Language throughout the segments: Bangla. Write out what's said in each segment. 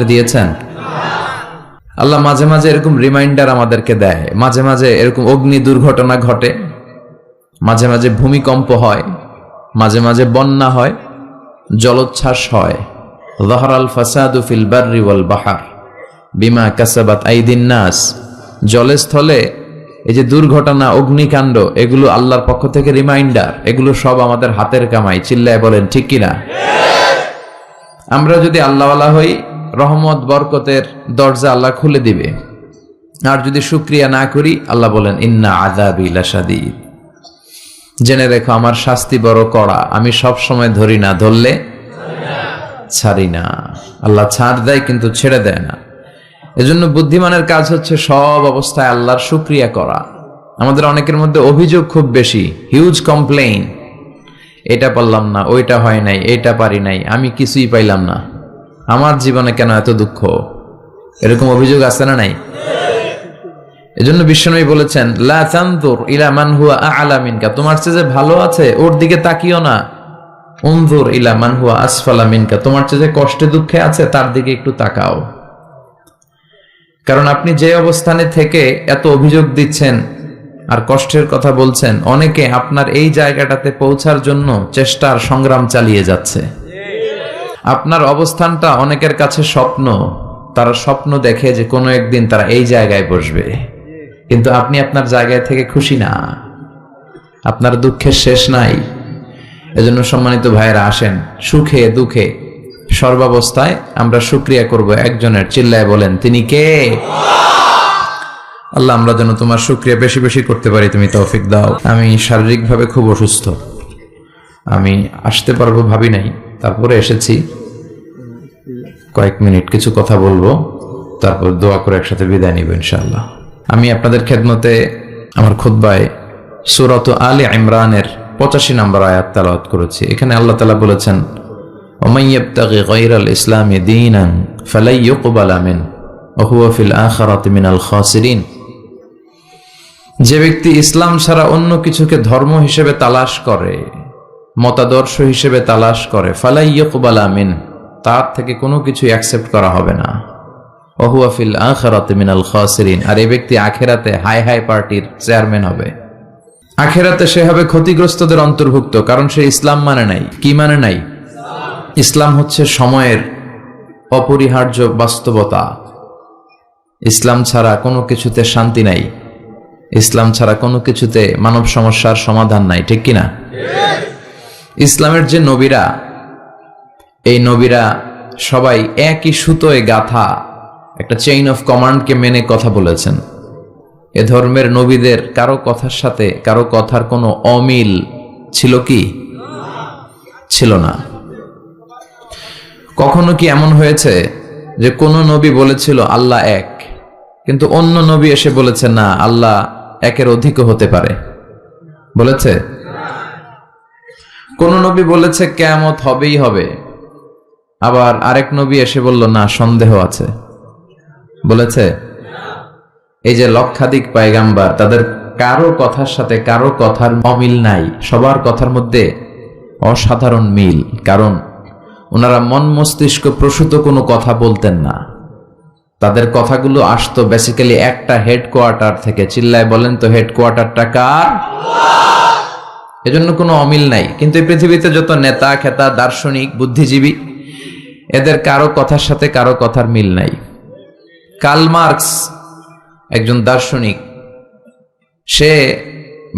দিয়েছেন? আল্লাহ মাঝে মাঝে এরকম রিমাইন্ডার আমাদেরকে দেয়, মাঝে মাঝে এরকম অগ্নি দুর্ঘটনা ঘটে, মাঝে মাঝে ভূমিকম্প হয়, মাঝে মাঝে বন্যা হয়, জলোচ্ছ্বাস হয়। যাহারাল ফাসাদু ফিল বাররি ওয়াল বাহর বিমা কাসাবাত আইদিন নাস। জলে স্থলে এই যে দুর্ঘটনা, অগ্নিকাণ্ড, এগুলো আল্লাহর পক্ষ থেকে রিমাইন্ডার। এগুলো সব আমাদের হাতের কামাই। চিল্লায় বলেন ঠিক কিনা? আমরা যদি আল্লাহওয়ালা হই, রহমত বরকতের দরজা আল্লাহ খুলে দিবে। আর যদি শুকরিয়া না করি, আল্লাহ বলেন ইন্না আযাবি লাশাদীদ, জেনে রেখো আমার শাস্তি বড় কড়া, আমি সব সময় ধরি না, ধরলে ছাড়ি না। আল্লাহ ছাড় দেয় কিন্তু ছেড়ে দেয় না। এজন্য বুদ্ধিমানের কাজ হচ্ছে সব অবস্থায় আল্লাহর শুকরিয়া করা। আমাদের অনেকের মধ্যে অভিযোগ খুব বেশি, হিউজ কমপ্লেইন, এটা পারলাম না, ওইটা হয় নাই, এটা পারি নাই, আমি কিছুই পাইলাম না, আমার জীবনে কেন এত দুঃখ, এরকম অভিযোগ আছে না নাই? এজন্য বিশ্বনবী বলেছেন লা তানজুর ইলা মান হুয়া আ'লা মিনকা, তোমার চেয়ে যে ভালো আছে ওর দিকে তাকিও না। উনজুর ইলা মান হুয়া আসফালা মিনকা, তোমার চেয়ে যে কষ্টে দুঃখে আছে তার দিকে একটু তাকাও। কারণ আপনি যে অবস্থানে থেকে এত অভিযোগ দিচ্ছেন আর কষ্টের কথা বলছেন, অনেকে আপনার এই জায়গাটাতে পৌঁছার জন্য চেষ্টার সংগ্রাম চালিয়ে যাচ্ছে। আপনার অবস্থানটা অনেকের কাছে স্বপ্ন, তারা স্বপ্ন দেখে যে কোনো একদিন তারা এই জায়গায় বসবে, কিন্তু আপনি আপনার জায়গায় থেকে খুশি না, আপনার দুঃখের শেষ নাই। এজন্য সম্মানিত ভাইয়েরা, আসেন সুখে দুঃখে সর্বাবস্থায় আমরা শুকরিয়া করব একজনের। চিল্লায় বলেন তিনি কে? আল্লাহ, আমরা যেন তোমার শুকরিয়া বেশি বেশি করতে পারি, তুমি তৌফিক দাও। আমি শারীরিকভাবে খুব অসুস্থ, আমি আসতে পারবো ভাবি নাই, তারপরে এসেছি। কয়েক মিনিট কিছু কথা বলবো, তারপর দোয়া করে একসাথে বিদায় নিব ইনশাআল্লাহ। আমি আপনাদের খেদমতে আমার খুতবায় সূরাত আলে ইমরানের 85 নম্বর আয়াত তেলাওয়াত করেছি। এখানে আল্লাহ তাআলা বলেছেন ওমান ইয়াবতাগি গায়রাল ইসলামি দীনান ফালাই ইউকবালা মিন ওয়া হুয়া ফিল আখিরাতি মিনাল খাসিরিন। যে ব্যক্তি ইসলাম ছাড়া অন্য কিছুকে ধর্ম হিসেবে তালাশ করে, মতাদর্শ হিসেবে তালাশ করে, ফালাই ইউকবালা মিন, তার থেকে কোনো কিছু অ্যাকসেপ্ট করা হবে না। ওয়া হুয়া ফিল আখিরাতি মিনাল খাসিরিন, আর এই ব্যক্তি আখিরাতে হাই হাই পার্টির চেয়ারম্যান হবে। আখিরাতে সে হবে ক্ষতিগ্রস্তদের অন্তর্ভুক্ত, কারণ সে ইসলাম মানে নাই। কি মানে নাই? ইসলাম হচ্ছে সময়ের অপরিহার্য বাস্তবতা। ইসলাম ছাড়া কোনো কিছুতে শান্তি নাই, ইসলাম ছাড়া কোনো কিছুতে মানব সমস্যার সমাধান নাই, ঠিক কিনা? ইসলামের যে নবীরা, এই নবীরা সবাই একই সুতোয় গাথা একটা চেইন অফ কমান্ডকে মেনে কথা বলেছেন। এ ধর্মের নবীদের কারো কথার সাথে কারো কথার কোনো অমিল ছিল কি? ছিল না। কখনো কি এমন হয়েছে যে কোন নবী বলেছিল আল্লাহ এক, কিন্তু অন্য নবী এসে বলেছে না, আল্লাহ একের অধিকও হতে পারে? বলেছে? কোন নবী বলেছে কিয়ামত হবেই হবে, আবার আরেক নবী এসে বলল না, সন্দেহ আছে? বলেছে? এই যে লক্ষাধিক পয়গাম্বার, তাদের কারো কথার সাথে কারো কথার অমিল নাই, সবার কথার মধ্যে অসাধারণ মিল। কারণ ওনারা মন মস্তিষ্ক প্রসূত কোনো কথা বলতেন না, তাদের কথাগুলো আসতো বেসিক্যালি একটা হেডকোয়ার্টার থেকে। চিল্লায় বলেন তো হেডকোয়ার্টারটা কার? এজন্য কোনো অমিল নাই। কিন্তু এই পৃথিবীতে যত নেতা খেতা, দার্শনিক, বুদ্ধিজীবী, এদের কারো কথার সাথে কারো কথার মিল নাই। কার্ল মার্কস একজন দার্শনিক, সে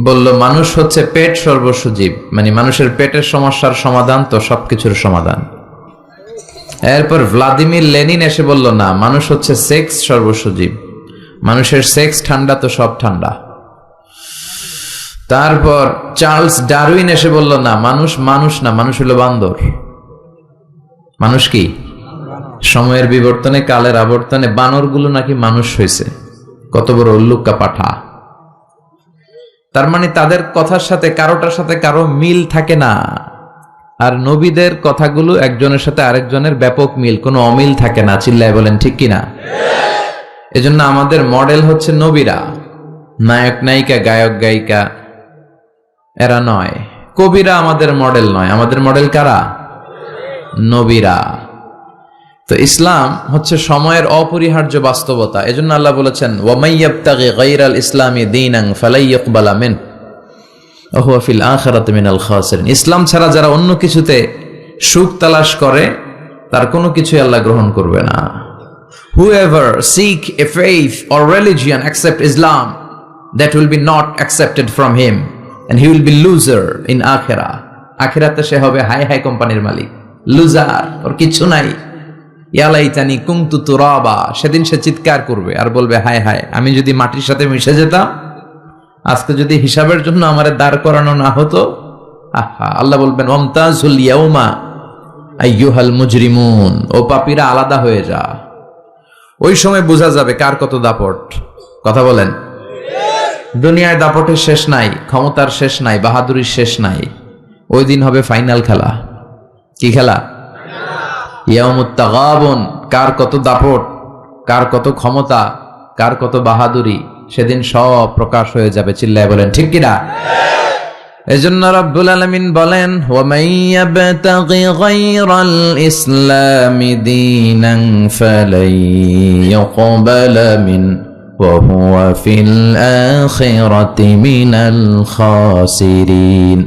বলল মানুষ হচ্ছে পেট সর্বস্ব জীব, মানে মানুষের পেটের সমস্যার সমাধান তো সবকিছুর সমাধান। এরপর ভ্লাদিমির লেনিন এসে বলল না, মানুষ হচ্ছে সেক্স সর্বস্ব জীব, মানুষের সেক্স ঠান্ডা তো সব ঠান্ডা। তারপর চার্লস ডারউইন এসে বলল না, মানুষ মানুষ না, মানুষ হলো বান্দর। মানুষ কি? সময়ের বিবর্তনে, কালের আবর্তনে বানরগুলো নাকি মানুষ হয়েছে। কত বড় উল্লুক্কা পাঠা! তার মানে তাদের কথার সাথে কারোটার সাথে কারো মিল থাকে না। আর নবীদের কথাগুলো একজনের সাথে আরেকজনের ব্যাপক মিল, কোনো অমিল থাকে না। চিল্লায় বলেন ঠিক কিনা? এজন্য আমাদের মডেল হচ্ছে নবীরা। নায়ক নায়িকা, গায়ক গায়িকা এরা নয়, কবিরা আমাদের মডেল নয়। আমাদের মডেল কারা? নবীরা। তো ইসলাম হচ্ছে সময়ের অপরিহার্য বাস্তবতা। এজন্য আল্লাহ বলেছেন, ওয়ামাই ইয়াবতাগি গায়রাল ইসলামি দীনান ফালাই ইউকবালা মিন ওয়া হুয়া ফিল আখিরাতি মিনাল খাসিরিন। ইসলাম ছাড়া যারা অন্য কিছুতে সুখ তালাশ করে তার কোনো কিছুই আল্লাহ গ্রহণ করবে না। Whoever seek a faith or religion except Islam, that will be not accepted from him and he will be loser in akhirah. আখিরাতে সে হবে হাই হাই কোম্পানির মালিক, লুজার, ওর কিছু নাই। ইয়া লাইতানি কুনতু তুরাবা, সেদিন সে চিৎকার করবে আর বলবে, হায় হায়, আমি যদি মাটির সাথে মিশে যেতাম, আজকে যদি হিসাবের জন্য আমারে দাঁড় করানো না হতো। আহা, আল্লাহ বলবেন, ওয়ামতাজুল ইয়াউমা আইয়ুহাল মুজরিমুন, ও পাপীরা আলাদা হয়ে যা। ওই সময় বোঝা যাবে কার কত দাপট। কথা বলেন। দুনিয়ায় দাপটের শেষ নাই, ক্ষমতার শেষ নাই, বাহাদুরির শেষ নাই। ওই দিন হবে ফাইনাল খেলা। কি খেলা? ইয়াউমুত তাগাবুন, কার কত দাপট, কার কত ক্ষমতা, কার কত বাহাদুরি, সেদিন সব প্রকাশ হয়ে যাবে। চিল্লায় বলেন ঠিক কিনা? এজন্য রব্বুল আলামিন বলেন, ওয়া মাইয়াবতাগি গায়রাল ইসলামি দীনান ফালাই ইউকবালা মিন ওয়া হুয়া ফিল আখিরাতি মিনাল খাসিরিন।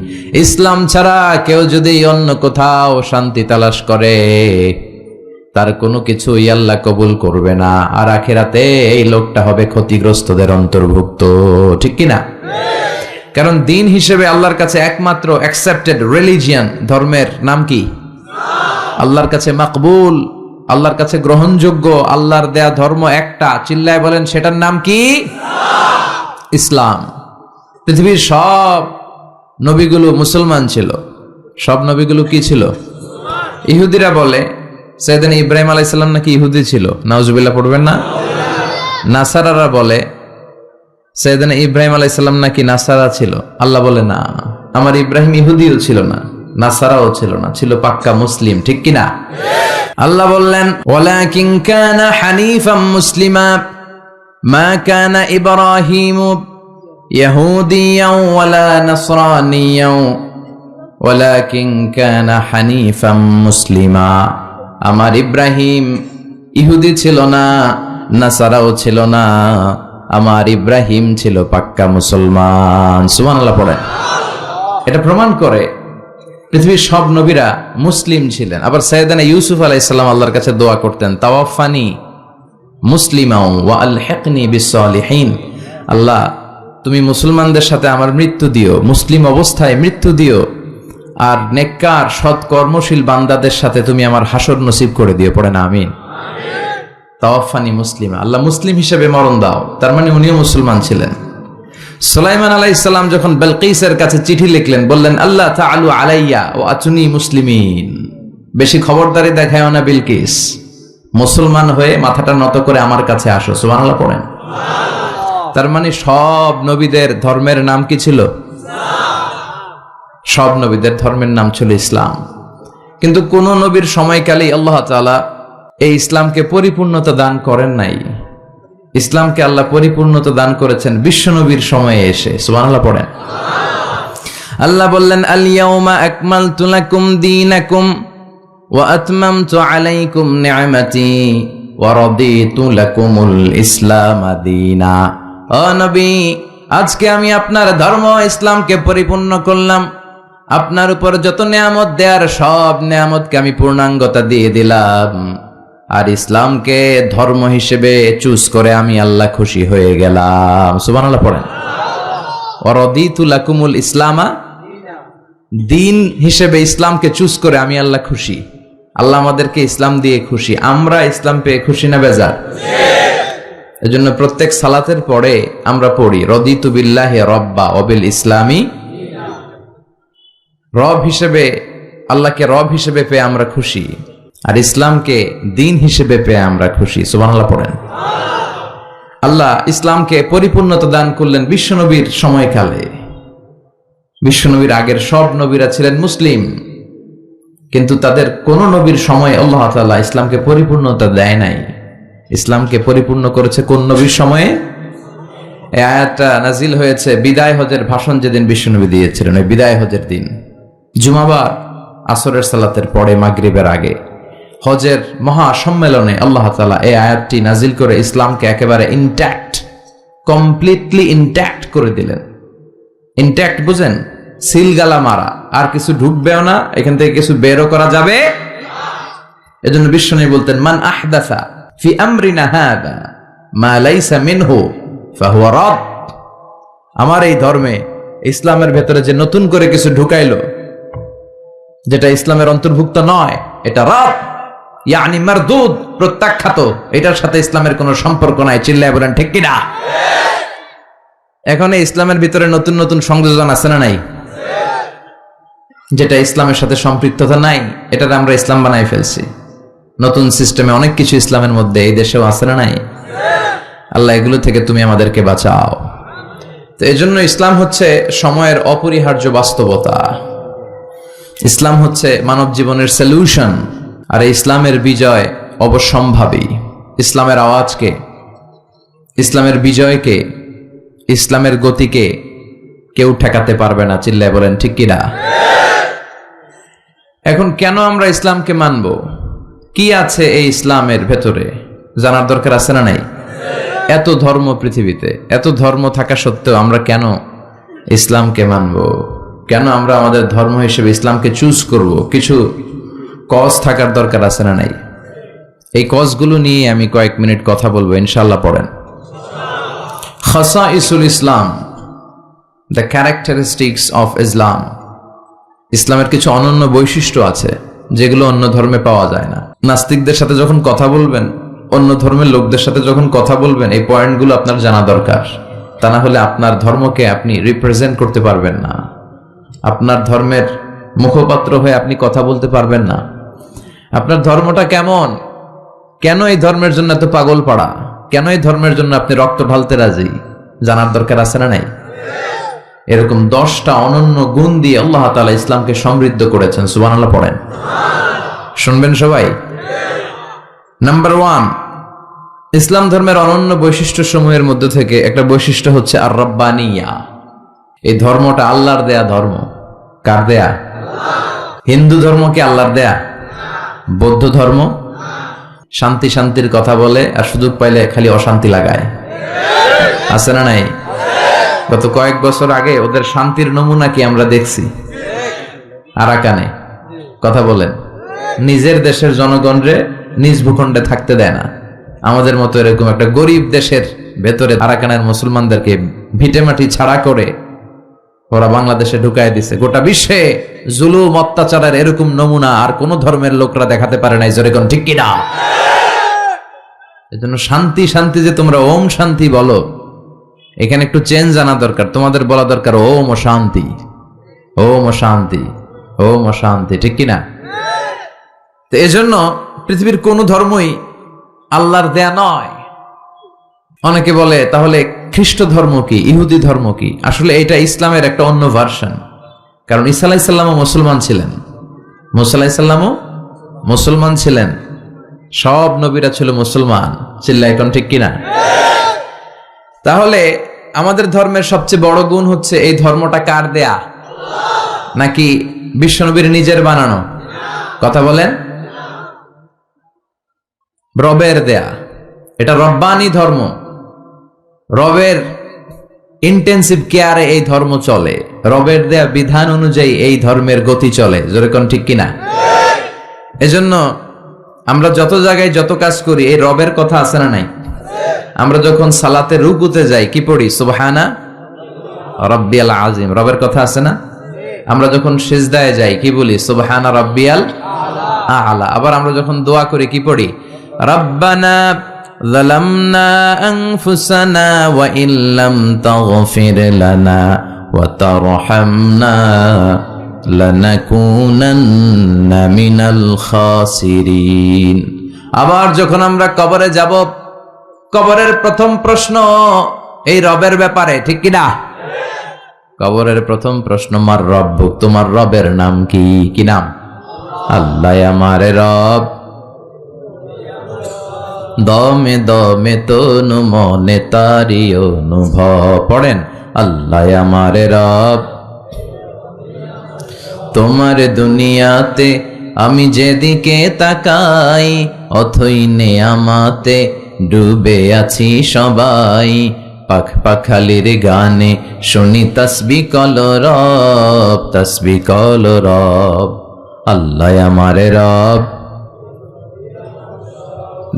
ইসলাম ছাড়া কেউ যদি অন্য কোথাও শান্তি তালাশ করে, তার কোনো কিছুই আল্লাহ কবুল করবে না, আর আখিরাতে এই লোকটা হবে ক্ষতিগ্রস্তদের অন্তর্ভুক্ত। ঠিক কিনা? কারণ দিন হিসেবে আল্লাহর কাছে একমাত্র অ্যাকসেপ্টেড রিলিজিয়ন, ধর্মের নাম কি? আল্লাহর কাছে মাকবুল, আল্লাহর কাছে গ্রহণযোগ্য, আল্লাহর দেয়া ধর্ম একটা। চিল্লায় বলেন, সেটার নাম কি? ইসলাম। পৃথিবীর সব নবীগুলো মুসলমান ছিল। সব নবীগুলো কি ছিল? ইহুদিরা বলে সাইয়েদনা ইব্রাহিম আলাইহিস সালাম নাকি ইহুদি ছিল। নাউজুবিল্লাহ পড়বেন না? নাসারারা বলে সাইয়েদনা ইব্রাহিম আলাইহিস সালাম নাকি নাসারা ছিল। আল্লাহ বলে, না, আমার ইব্রাহিম ইহুদিও ছিল না, নাসারাও ছিল না, ছিল পাক্কা মুসলিম। ঠিক কিনা? আল্লাহ বললেন, ওয়ালাকিন কানা হানিফাম মুসলিমা মা কানা ইব্রাহিমু ইয়াহুদিয়াও ওয়ালা নাসরানিয়াও ওয়ালাকিন কানা হানিফাম মুসলিমা। আমার ইব্রাহিম ইহুদি ছিল না, নাসারাও ছিল না, আমার ইব্রাহিম ছিল পাক্কা মুসলমান। সুবহানাল্লাহ পড়েন। এটা প্রমাণ করে পৃথিবীর সব নবীরা মুসলিম ছিলেন। আবার সাইয়েদনা ইউসুফ আলাইহিস সালাম আল্লাহর কাছে দোয়া করতেন, তাওয়াফানি মুসলিমাও ওয়া আলহিকনি বিসসালিহিন। আল্লাহ, তুমি মুসলমানদের সাথে আমার মৃত্যু দিও, মুসলিম অবস্থায় মৃত্যু দিও, আর নেককার সৎ কর্মশীল বান্দাদের সাথে তুমি আমার হাসর নসিব করে দিও। পড়েন আমিন। তাওয়াফানি মুসলিমা, আল্লাহ মুসলিম হিসেবে মরণ দাও। তার মানে উনিও মুসলমান ছিলেন। সুলাইমান আলাইহিস সালাম যখন বিলকিসের কাছে চিঠি লিখলেন, বললেন, আল্লাহ তাআলু আলাইয়া ওয়া আতুনি মুসলিমিন, বেশি খবরদারি দেখায়ও না বিলকিস, মুসলমান হয়ে মাথাটা নত করে আমার কাছে আসো। সুবহানাল্লাহ পড়েন। তার মানে সব নবীদের ধর্মের নাম কি ছিল? সব নবীদের ধর্মের নাম ছিল ইসলাম। কিন্তু কোন নবীর সময়কালেই আল্লাহ তাআলা এই ইসলামকে পরিপূর্ণতা দান করেন নাই। ইসলামকে আল্লাহ পরিপূর্ণতা দান করেছেন বিশ্বনবীর সময়ে এসে। সুবহানাল্লাহ পড়েন। আল্লাহ বললেন, আল ইয়াউমা আকমালতু লাকুম দীনাকুম ওয়া আতমামতু আলাইকুম নি'মাতি ওয়া রাদিতু লাকুমুল ইসলাম দীনা। ও নবী, আজকে আমি আপনার ধর্ম ইসলামকে পরিপূর্ণ করলাম। আপনার উপর যত নিয়ামত দেয়ার সব নিয়ামতকে আমি পূর্ণাঙ্গতা দিয়ে দিলাম, আর ইসলামকে ধর্ম হিসেবে চুজ করে আমি আল্লাহ খুশি হয়ে গেলাম। সুবহানাল্লাহ পড়েন। ওয়া রাদিতু লাকুমুল ইসলামা দিন হিসেবে ইসলামকে চুজ করে আমি আল্লাহ খুশি। আল্লাহ আমাদেরকে ইসলাম দিয়ে খুশি। আমরা ইসলাম পেয়ে খুশি না বেজার? এজন্য প্রত্যেক সালাতের পরে আমরা পড়ি, রাদিতু বিল্লাহি রাব্বা ওয়া বিল ইসলামি। রব হিসেবে, আল্লাহকে রব হিসেবে পেয়ে আমরা খুশি, আর ইসলামকে দিন হিসেবে পেয়ে আমরা খুশি। সুবহানাল্লাহ পড়েন। আল্লাহ ইসলামকে পরিপূর্ণতা দান করলেন বিশ্বনবীর সময়কালে। বিশ্বনবীর আগের সব নবীরা ছিলেন মুসলিম, কিন্তু তাদের কোন নবীর সময় আল্লাহ তাআলা ইসলামকে পরিপূর্ণতা দেয় নাই। ইসলামকে পরিপূর্ণ করেছে কোন নবীর সময়ে? এই আয়াতটা নাজিল হয়েছে বিদায় হজের ভাষণ যেদিন বিশ্বনবী দিয়েছিলেন, ওই বিদায় হজের দিন, জুমাবার আসরের সালাতের পরে মাগরিবের আগে। হজের মহা সম্মেলনে আল্লাহ তাআলা এই আয়াতটি নাজিল করে ইসলামকে একেবারে ইনট্যাক্ট, কমপ্লিটলি ইনট্যাক্ট করে দিলেন। ইনট্যাক্ট বুঝেন? সিলগালা মারা, আর কিছু ঢুকবেও না, এখান থেকে কিছু বেরও করা যাবে। এজন্য বিশ্বনবী বলতেন, মান আহদাসা ফি আমরিনা হাদা মা লাইসা মিনহু ফাহুয়া রাদ। আমার এই ধর্মে, ইসলামের ভেতরে যে নতুন করে কিছু ঢুকাইলো যেটা ইসলামের অন্তর্ভুক্ত নয়, এটা রাদ, ইয়ানি মারদুদ, প্রত্যাখ্যাত, এটার সাথে ইসলামের কোনো সম্পর্ক নাই। চিল্লায় বলেন ঠিক কিনা? এখন এই ইসলামের ভিতরে নতুন নতুন সংযোজন আছে না নাই? যেটা ইসলামের সাথে সম্পৃক্ততা নাই, এটা আমরা ইসলাম বানাই ফেলছি। নতুন সিস্টেমে অনেক কিছু ইসলামের মধ্যে এই দেশেও আছে না নাই? আল্লাহ এগুলো থেকে তুমি আমাদেরকে বাঁচাও। তো এই জন্য ইসলাম হচ্ছে সময়ের অপরিহার্য বাস্তবতা। ইসলাম হচ্ছে মানব জীবনের সলিউশন। আর ইসলামের বিজয় অবশ্যম্ভাবী। ইসলামের আওয়াজকে, ইসলামের বিজয়কে, ইসলামের গতিকে কেউ ঠেকাতে পারবে না। চিল্লায় বলেন ঠিক কিনা? এখন কেন আমরা ইসলামকে মানব? কি আছে এই ইসলামের ভেতরে জানার দরকার আছে না নাই? এত ধর্ম পৃথিবীতে, এত ধর্ম থাকা সত্ত্বেও আমরা কেন ইসলামকে মানব? কেন আমরা আমাদের ধর্ম হিসেবে ইসলামকে চুজ করব? কিছু কজ থাকার দরকার আছে না নাই? এই কজগুলো নিয়ে আমি কয়েক মিনিট কথা বলবো, ইনশাআল্লাহ। পড়েন খাসাইসুল ইসলাম, দ্য ক্যারেক্টারিস্টিক্স অফ ইসলাম। ইসলামের কিছু অনন্য বৈশিষ্ট্য আছে যেগুলো অন্য ধর্মে পাওয়া যায় না। নাস্তিকদের সাথে যখন কথা বলবেন, অন্য ধর্মের লোকদের সাথে যখন কথা বলবেন, এই পয়েন্টগুলো আপনার জানা দরকার। তা না হলে আপনার ধর্মকে আপনি রিপ্রেজেন্ট করতে পারবেন না। আপনার ধর্মের মুখপাত্র হয়ে আপনি কথা বলতে পারবেন না। আপনার ধর্মটা কেমন, কেন এই ধর্মের জন্য এত পাগল পাড়া, কেন এই ধর্মের জন্য আপনি রক্ত ঢালতে রাজি, জানার দরকার আছে না নাই? এরকম 10টা অনন্য গুণ দিয়ে আল্লাহ তাআলা ইসলামকে সমৃদ্ধ করেছেন। সুবহানাল্লাহ পড়েন, শুনবেন সবাই। নাম্বার 1, ইসলাম ধর্মের অনন্য বৈশিষ্ট্য সমূহের মধ্যে থেকে একটা বৈশিষ্ট্য হচ্ছে আর রব্বানিয়া। এই ধর্মটা আল্লাহর দেয়া ধর্ম। কার দেয়া? হিন্দু ধর্ম কি আল্লাহর দেয়া? বৌদ্ধ ধর্ম শান্তি শান্তির কথা বলে আর সুযোগ পাইলে খালি অশান্তি লাগায়, আছে না নাই? গত কয়েক বছর আগে ওদের শান্তির নমুনা কি আমরা দেখছি? আরাকানে কথা বলেন, নিজের দেশের জনগণরে নিজ ভূখণ্ডে থাকতে দেয় না। আমাদের মতো এরকম একটা গরিব দেশের ভেতরে আরাকানের মুসলমানদেরকে ভিটেমাটি ছাড়া করে ওরা বাংলাদেশে ঢুকায় দিছে। গোটা বিশ্বে জুলুম অত্যাচারের এরকম নমুনা আর কোন ধর্মের লোকরা দেখাতে পারে নাই। জোরে কোন ঠিক কিনা? এজন্য শান্তি শান্তি যে তোমরা ওম শান্তি বলো, এখানে একটু চেঞ্জ আনা দরকার। তোমাদের বলা দরকার ওম শান্তি, ওম শান্তি, ওম শান্তি, ঠিক কিনা? তো এজন্য পৃথিবীর কোন ধর্মই আল্লাহর দেয়া নয়। অনেকে বলে তাহলে খ্রিস্ট ধর্ম কি, ইহুদি ধর্ম কি? আসলে এটা ইসলামের একটা অন্য ভার্সন। কারণ ঈসা আলাইহিস সালামও মুসলমান ছিলেন, মুসা আলাইহিস সালামও মুসলমান ছিলেন, সব নবীরা ছিল মুসলমান। চিল্লায় কোন ঠিক কিনা? তাহলে আমাদের ধর্মের সবচেয়ে বড় গুণ হচ্ছে এই ধর্মটা কার দেয়া? নাকি বিশ্বনবীর নিজের বানানো? কথা বলেন। রবের দেয়া, এটা রব্বানি ধর্ম। রবের ইন্টেন্সিভ কেয়ারে এই ধর্ম চলে, রবের দেয়া বিধান অনুযায়ী এই ধর্মের গতি চলে। যেরকম ঠিক কিনা? এজন্য আমরা যত জায়গায় যত কাজ করি এই রবের কথা আছে না নাই? আমরা যখন সালাতে রুকুতে যাই কি পড়ি? সুবহানা রাব্বিয়াল আযীম, রবের কথা আছে না? আমরা যখন সিজদায় যাই কি বলি? সুবহানা রাব্বিয়াল আ'লা। আবার আমরা যখন দোয়া করি কি পড়ি? রাব্বানা যালামনা আনফুসানা ওয়া ইল্লাম তাগফির লানা ওয়া তারহামনা লানাকুনান্না মিনাল খাসিরিন। আবার যখন আমরা কবরে যাব, কবরের প্রথম প্রশ্ন এই রবের ব্যাপারে, ঠিক কিনা? কবরের প্রথম প্রশ্ন মার রব্বুক, তোমার রবের নাম কি? কি নাম? আল্লাহ আমারে রব। দমে দমে তনু মনে তারি অনুভব। পড়েন, আল্লাহ আমারে রব, তোমার দুনিয়াতে আমি যেদিকে তাকাই অথই নেয়ামতে ডুবে আছি সবাই। পাখ পাখালির গানে শুনি তসবিহ কলরব, তসবিহ কলরব, আল্লাহ আমার রব।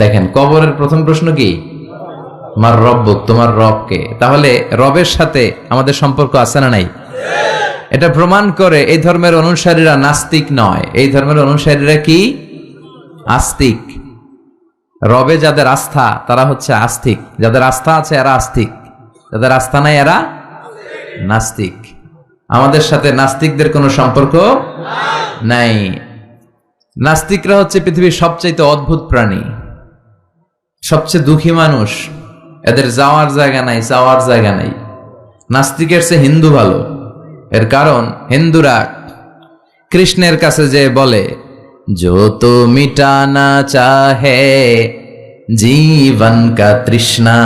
দেখেন কবরের প্রথম প্রশ্ন কি? আমার রব্বুক, তোমার রবকে। তাহলে রবের সাথে আমাদের সম্পর্ক আছে না নাই? এটা প্রমাণ করে এই ধর্মের অনুসারীরা নাস্তিক নয়। এই ধর্মের অনুসারীরা কি? আস্তিক। রবে যাদের আস্থা তারা হচ্ছে আস্তিক, যাদের আস্থা আছে এরা আস্তিক, যাদের আস্থা নাই এরা নাস্তিক। আমাদের সাথে নাস্তিকদের কোনো সম্পর্ক নাই। নাস্তিকরা হচ্ছে পৃথিবীর সবচেয়ে অদ্ভুত প্রাণী, সবচেয়ে দুঃখী মানুষ। এদের যাওয়ার জায়গা নাই, যাওয়ার জায়গা নাই। নাস্তিকের চেয়ে হিন্দু ভালো। এর কারণ হিন্দুরা কৃষ্ণের কাছে যে বলে, जो तो मिटाना चाहे जीवन का तृष्णा,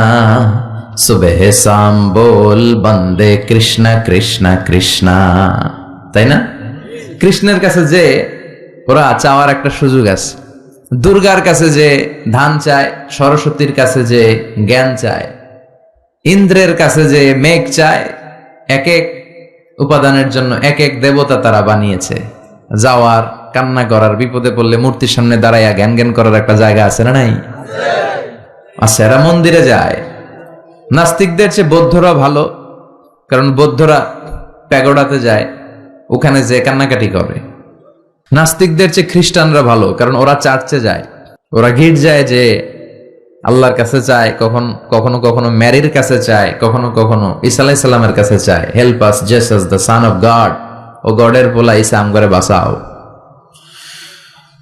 सुबह शाम बोल बंदे कृष्ण कृष्ण कृष्ण, তাই না? কৃষ্ণের কাছে যে ওরা চাওয়ার একটা সুযোগ আছে। দুর্গার কাছে যে ধান চায়, সরস্বতীর কাছে যে জ্ঞান চায়, ইন্দ্রের কাছে যে মেঘ চায়, এক এক উপাদানের জন্য এক এক দেবতা তারা বানিয়েছে। যাওয়ার, কান্না করার, বিপদে পড়লে মূর্তির সামনে দাঁড়াইয়া জ্ঞান জ্ঞান করার একটা জায়গা আছে না নাই? আছে। এরা মন্দিরে যায়। নাস্তিকদের চেয়ে বৌদ্ধরা ভালো, কারণ বৌদ্ধরা প্যাগোডাতে যায়, ওখানে যে কান্নাকাটি করে। নাস্তিকদের চেয়ে খ্রিস্টানরা ভালো, কারণ ওরা চার্চে যায়, ওরা গির্জায় যে আল্লাহর কাছে চায়, কখনো কখনো ম্যারির কাছে চায়, কখনো কখনো ঈসা আলাইহিস সালামের কাছে চায়। Help us Jesus the son of God, ও গডের পোলা ঈসা আমগরে বাঁচাও।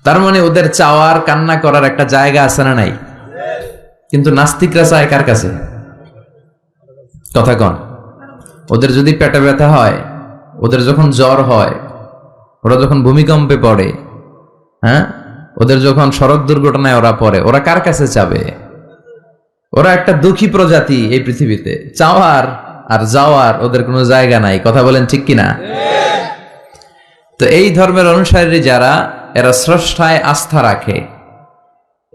তার মানে ওদের চাওয়ার, কান্না করার একটা জায়গা আছে না নাই? কিন্তু নাস্তিকরা চায় কার কাছে? কথা কন। ওদের যদি পেটে ব্যথা হয়, ওদের যখন জ্বর হয়, ওরা যখন ভূমিকম্পে পড়ে, হ্যাঁ, ওদের যখন সড়ক দুর্ঘটনায় ওরা পড়ে, ওরা কার কাছে চাবে? ওরা একটা দুঃখী প্রজাতি এই পৃথিবীতে। চাওয়ার আর যাওয়ার ওদের কোনো জায়গা নাই। কথা বলেন ঠিক কিনা? তো এই ধর্মের অনুসারী যারা, এরা স্রষ্টায় আস্থা রাখে।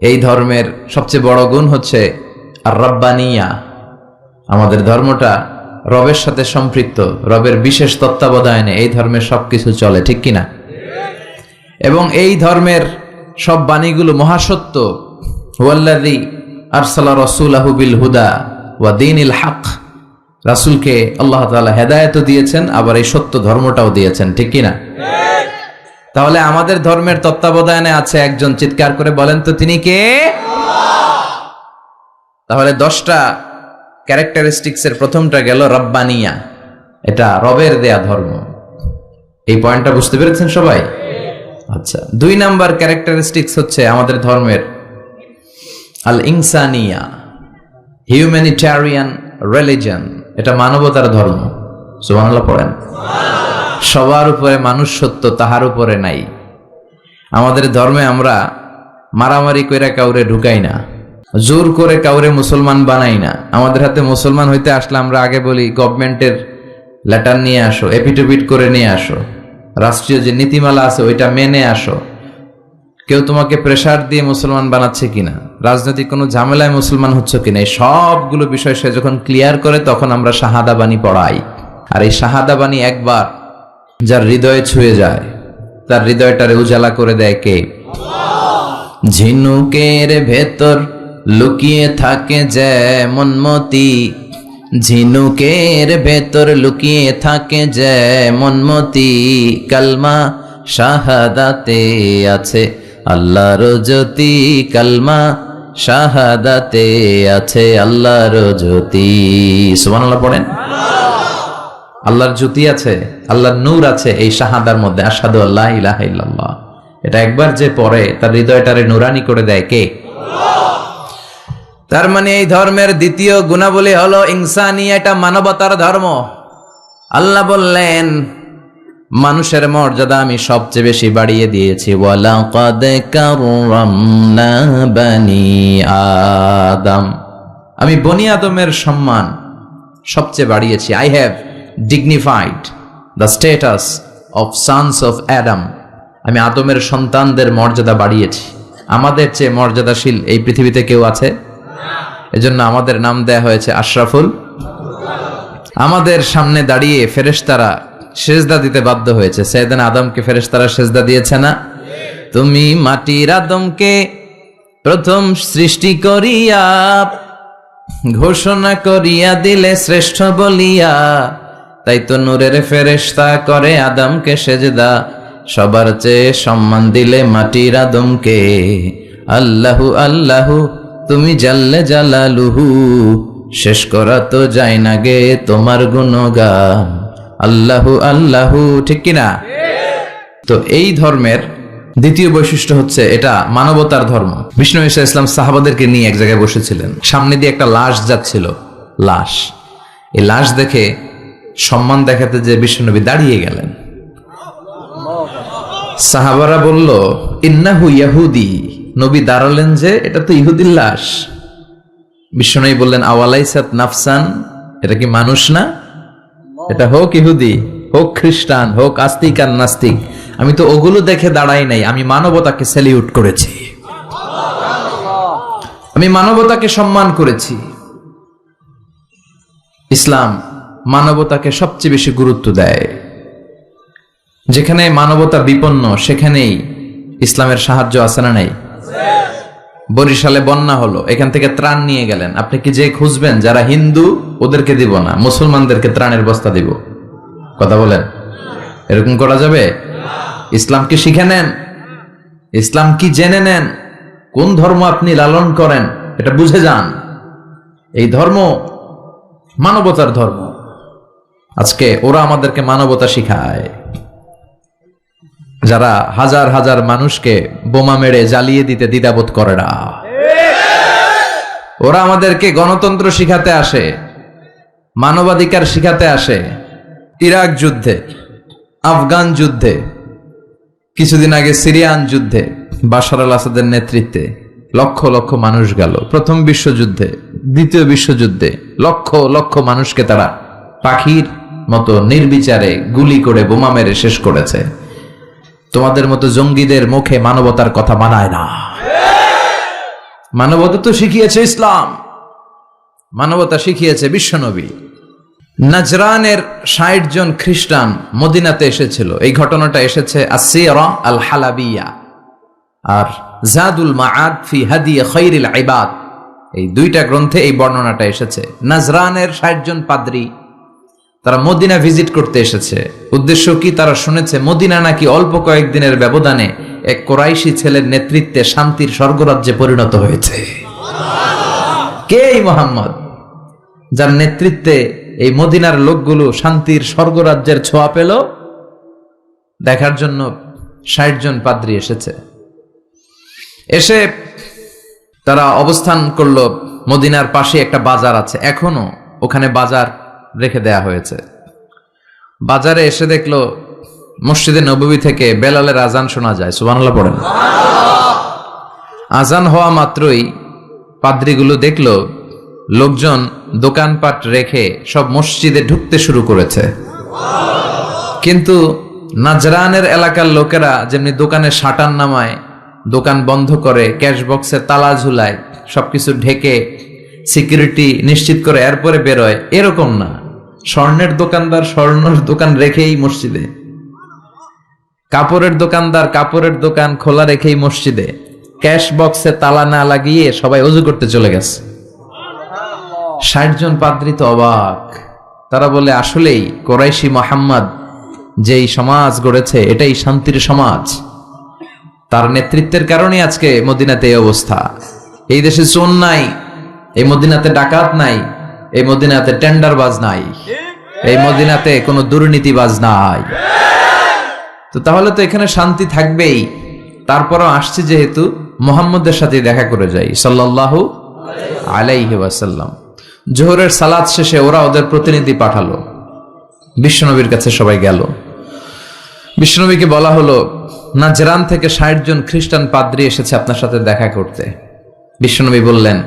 এই ধর্মের সবচেয়ে বড় গুণ হচ্ছে আর রব্বানিয়া। আমাদের ধর্মটা রবের সাথে সম্পৃক্ত, রবের বিশেষ তত্ত্বাবধানে এই ধর্মের সবকিছু চলে, ঠিক কিনা? এবং এই ধর্মের সব বাণীগুলো মহাসত্য। হুয়াল্লাযী আরসালা রাসূলাহু বিল হুদা ওয়া দীনিল হক। রাসূলকে আল্লাহ তাআলা হেদায়েত দিয়েছেন, আবার এই সত্য ধর্মটাও দিয়েছেন, ঠিক কিনা? তাহলে আমাদের ধর্মের তত্ত্বাবধানে আছে একজন, চিৎকার করে বলেন তো তিনি কে? তাহলে 10টা ক্যারেক্টারিস্টিক্স এর প্রথমটা গেল রব্বানিয়া। এটা রবের দেয়া ধর্ম। এই পয়েন্টটা বুঝতে পেরেছেন সবাই? আচ্ছা, 2 নাম্বার ক্যারেক্টারিস্টিক্স হচ্ছে আমাদের ধর্মের আল ইনসানিয়া, হিউম্যানিটেরিয়ান রিলিজিয়ন। এটা মানবতার ধর্ম। সুবহানাল্লাহ পড়েন। সবার উপরে মানুষ সত্য, তাহার উপরে নাই। আমাদের ধর্মে আমরা মারামারি কইরা কাউরে ঢুকাই না, জোর করে কাউরে মুসলমান বানাই না। আমাদের হাতে মুসলমান হইতে আসলে আমরা আগে বলি গভর্নমেন্টের লেটার নিয়ে আসো, এপিটুপিট করে নিয়ে আসো, রাষ্ট্রীয় যে নীতিমালা আছে ওইটা মেনে আসো। কেউ তোমাকে প্রেসার দিয়ে মুসলমান বানাচ্ছে কিনা, রাজনৈতিক কোনো ঝামেলায় মুসলমান হচ্ছে কিনা, এই সবগুলো বিষয় সে যখন ক্লিয়ার করে তখন আমরা শাহাদা বাণী পড়াই। আর এই শাহাদা বাণী একবার যার হৃদয়ে ছুঁয়ে যায়, তার হৃদয়টারে উজালা করে দেয় কে? ঝিনুকের ভেতর লুকিয়ে থাকে যেমন মতি, ঝিনুকের ভেতর লুকিয়ে থাকে যেমন মতি, কালমা শাহাদাতে আছে আল্লাহর জ্যোতি, কালমা শাহাদাতে আছে আল্লাহর জ্যোতি। সুবহানাল্লাহ পড়েন। আল্লাহর জ্যোতি আছে, আল্লাহর নূর আছে এই শাহাদার মধ্যে, আশহাদু আল্লা ইলাহা ইল্লাল্লাহ। এটা একবার যে পড়ে তার হৃদয়টারে নুরানি করে দেয় কে? তার মানে এই ধর্মের দ্বিতীয় গুণাবলী হলো ইনসানিয়া, এটা মানবতার ধর্ম। আল্লাহ বললেন মানুষের মর্যাদা আমি সবচেয়ে বেশি বাড়িয়ে দিয়েছি। ওয়ালাকাদ কাররামনা বানি আদম, আমি বনি আদমের সম্মান সবচেয়ে বাড়িয়েছি। I have dignified the status of sons of Adam আমি আদমের সন্তানদের মর্যাদা বাড়িয়েছি। আমাদের চেয়ে মর্যাদাশীল এই পৃথিবীতে কেউ আছে? এজন্য আমাদের নাম দেয়া হয়েছে আশরাফুল। আমাদের সামনে দাঁড়িয়ে ফেরেশতারা সেজদা দিতে বাধ্য হয়েছে। সাইয়েদনা আদমকে ফেরেশতারা সেজদা দিয়েছে না? তুমি মাটির আদমকে প্রথম সৃষ্টি করিয়া ঘোষণা করিয়া দিলে শ্রেষ্ঠ বলিয়া, তাই তো নূরের ফেরেশতা করে আদমকে সেজদা, সবার চেয়ে সম্মান দিলে মাটির আদমকে। আল্লাহু আল্লাহু তুমি জাল্লে জালালুহু, শেষ করা তো যায় না গে তোমার গুণগান। আল্লাহু আল্লাহু, ঠিক কিনা? তো এই ধর্মের দ্বিতীয় বৈশিষ্ট্য হচ্ছে এটা মানবতার ধর্ম। বিষ্ণু ঈসা ইসলাম সাহাবাদেরকে নিয়ে এক জায়গায় বসেছিলেন, সামনে দিয়ে একটা লাশ যাচ্ছিল, লাশ। এই লাশ দেখে সম্মান দেখাতে যে বিশ্বনবী দাঁড়িয়ে গেলেন। সাহাবারা বলল, ইন্নাহু ইয়াহুদি। নবী দাঁড়ালেন যে এটা তো ইহুদির লাশ। বিশ্বনবী বললেন, আওয়ালাইসাত নাফসান, এটা কি মানুষ না? এটা হোক ইহুদি, হোক খ্রিস্টান, হোক আস্তিক আর নাস্তিক, আমি তো ওগুলো দেখে দাঁড়াই নাই, আমি মানবতাকে স্যালিউট করেছি, আমি মানবতাকে সম্মান করেছি। ইসলাম মানবতাকে সবচেয়ে বেশি গুরুত্ব দেয়। যেখানে মানবতা বিপন্ন সেখানেই ইসলামের সাহায্য আছে না নাই? বরিশালে বন্যা হলো, এখান থেকে ত্রাণ নিয়ে গেলেন, আপনি কি যে খুঁজবেন যারা হিন্দু ওদেরকে দিব না, মুসলমানদেরকে ত্রাণের বস্তা দিব? কথা বলেন, এরকম করা যাবে? ইসলাম কি শিখে নেন, ইসলাম কি জেনে নেন, কোন ধর্ম আপনি লালন করেন এটা বুঝে যান। এই ধর্ম মানবতার ধর্ম। আজকে ওরা আমাদেরকে মানবতা শিখায়, যারা হাজার হাজার মানুষকে বোমা মেরে জ্বালিয়ে দিতে দ্বিধাবোধ করে না। ওরা আমাদেরকে গণতন্ত্র শিখাতে আসে, মানবাধিকার শিখাতে আসে। ইরাক যুদ্ধে, আফগান যুদ্ধে, কিছুদিন আগে সিরিয়ান যুদ্ধে বাশার আল আসাদের নেতৃত্বে লক্ষ লক্ষ মানুষ গেল। প্রথম বিশ্বযুদ্ধে, দ্বিতীয় বিশ্বযুদ্ধে লক্ষ লক্ষ মানুষকে তারা পাখির মতো নির্বিচারে গুলি করে বোমা মেরে শেষ করেছে। তোমাদের মতো জঙ্গিদের মুখে মানবতার কথা মানায় না। মানবতা তো শিখিয়েছে ইসলাম, মানবতা শিখিয়েছে বিশ্বনবী। নাজরানের ৬০ জন খ্রিস্টান মদিনাতে এসেছিল। এই ঘটনাটা এসেছে আসসিরা আল হালাবিয়া আর জাদুল মাআদ ফি হাদি খায়রিল ইবাদ, এই দুইটা গ্রন্থে এই বর্ণনাটা এসেছে। নাজরানের ৬০ জন পাদ্রী তারা মদিনা ভিজিট করতে এসেছে। উদ্দেশ্য কি? তারা শুনেছে মদিনা নাকি অল্প কয়েকদিনের ব্যবধানে এক কোরাইশি ছেলের নেতৃত্বে শান্তির স্বর্গরাজ্যে পরিণত হয়েছে। কে এই মুহাম্মদ, যার নেতৃত্বে এই মদিনার লোকগুলো শান্তির স্বর্গরাজ্যের ছোঁয়া পেল? দেখার জন্য ৬০ জন পাদ্রী এসেছে। এসে তারা অবস্থান করলো। মদিনার পাশে একটা বাজার আছে, এখনো ওখানে বাজার রেখে দেয়া হয়েছে। বাজারে এসে দেখলো মসজিদে নববী থেকে বেলালের আজান শোনা যায়। সুবহানাল্লাহ পড়েন। আজান হওয়া মাত্রই পাদ্রীগুলো দেখলো লোকজন দোকানপাট রেখে সব মসজিদে ঢুকতে শুরু করেছে। কিন্তু নাজরানের এলাকার লোকেরা যেমনি দোকানে শাটার নামায়, দোকান বন্ধ করে, ক্যাশ বক্সে তালা ঝুলায়, সবকিছু ঢেকে সিকিউরিটি নিশ্চিত করে এরপরে বেরোয়, এরকম না। স্বর্ণের দোকানদার স্বর্ণের দোকান রেখেই মসজিদে, কাপড়ের দোকানদার কাপড়ের দোকান খোলা রেখেই মসজিদে, ক্যাশ বক্সে তালা না লাগিয়ে সবাই ওযু করতে চলে গেছে। ৬০ জন পাদ্রী তো অবাক। তারা বলে, আসলেই কোরাইশি মুহাম্মদ যেই সমাজ গড়েছে এটাই শান্তির সমাজ। তার নেতৃত্বের কারণে আজকে মদিনাতে এই অবস্থা। এই দেশে চোর নাই, এই মদিনাতে ডাকাত নাই, এই মদিনাতে টেন্ডারবাজ নাই, এই মদিনাতে কোনো দুর্নীতিবাজ নাই। তো তাহলে তো এখানে শান্তি থাকবেই। তারপরও আসছে যেহেতু মুহাম্মদের সাথে দেখা করে যাই সাল্লাল্লাহু আলাইহি ওয়াসাল্লাম। জোহরের সালাত শেষে ওরা ওদের প্রতিনিধি পাঠালো, বিশ্বনবীর কাছে সবাই গেল। বিশ্বনবীকে বলা হলো, নাজরান থেকে ৬০ জন খ্রিস্টান পাদ্রী এসেছে আপনার সাথে দেখা করতে। বিশ্বনবী বললেন,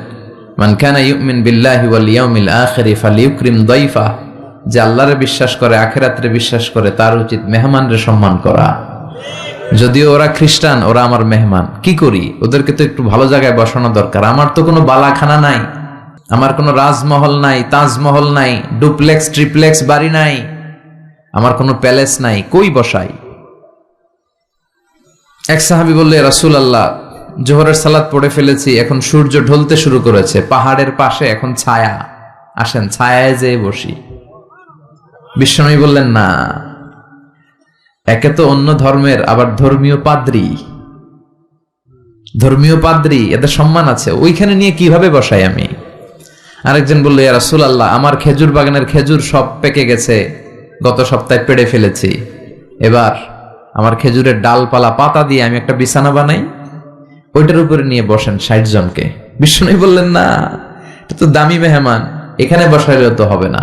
মান কানা ইউমিন বিল্লাহি ওয়াল ইয়াউমিল আখির ফালিউকরিম দাইফা, যে আল্লাহরে বিশ্বাস করে, আখিরাতে বিশ্বাস করে, তার উচিত মেহমানরে সম্মান করা। যদিও ওরা খ্রিস্টান, ওরা আমার মেহমান, কি করি? ওদেরকে তো একটু ভালো জায়গায় বসানো দরকার। আমার তো কোনো বালাখানা নাই, আমার কোনো রাজমহল নাই, তাজমহল নাই, ডুপ্লেক্স ট্রিপ্লেক্স বাড়ি নাই, আমার কোনো প্যালেস নাই, কই বসাই? এক সাহাবী বললে, রাসূলুল্লাহ, জোহরের সালাত পড়ে ফেলেছি, এখন সূর্য ঢলতে শুরু করেছে, পাহাড়ের পাশে এখন ছায়া, আসেন ছায়ায় যেয়ে বসি। বিশ্বনবী বললেন, না, একে তো অন্য ধর্মের, আবার ধর্মীয় পাদ্রী, এদের সম্মান আছে, ওইখানে নিয়ে কিভাবে বসাই আমি? আরেকজন বলল, ইয়া রাসূলুল্লাহ, আমার খেজুর বাগানের খেজুর সব পেকে গেছে, গত সপ্তাহে পেড়ে ফেলেছি, এবার আমার খেজুরের ডালপালা পাতা দিয়ে আমি একটা বিছানা বানাই, ওইটার উপরে নিয়ে বসেন 60 জনকে। বিশ্বনবী বললেন, না, এটা তো দামি মেহমান, এখানে বসাইলেও তো হবে না।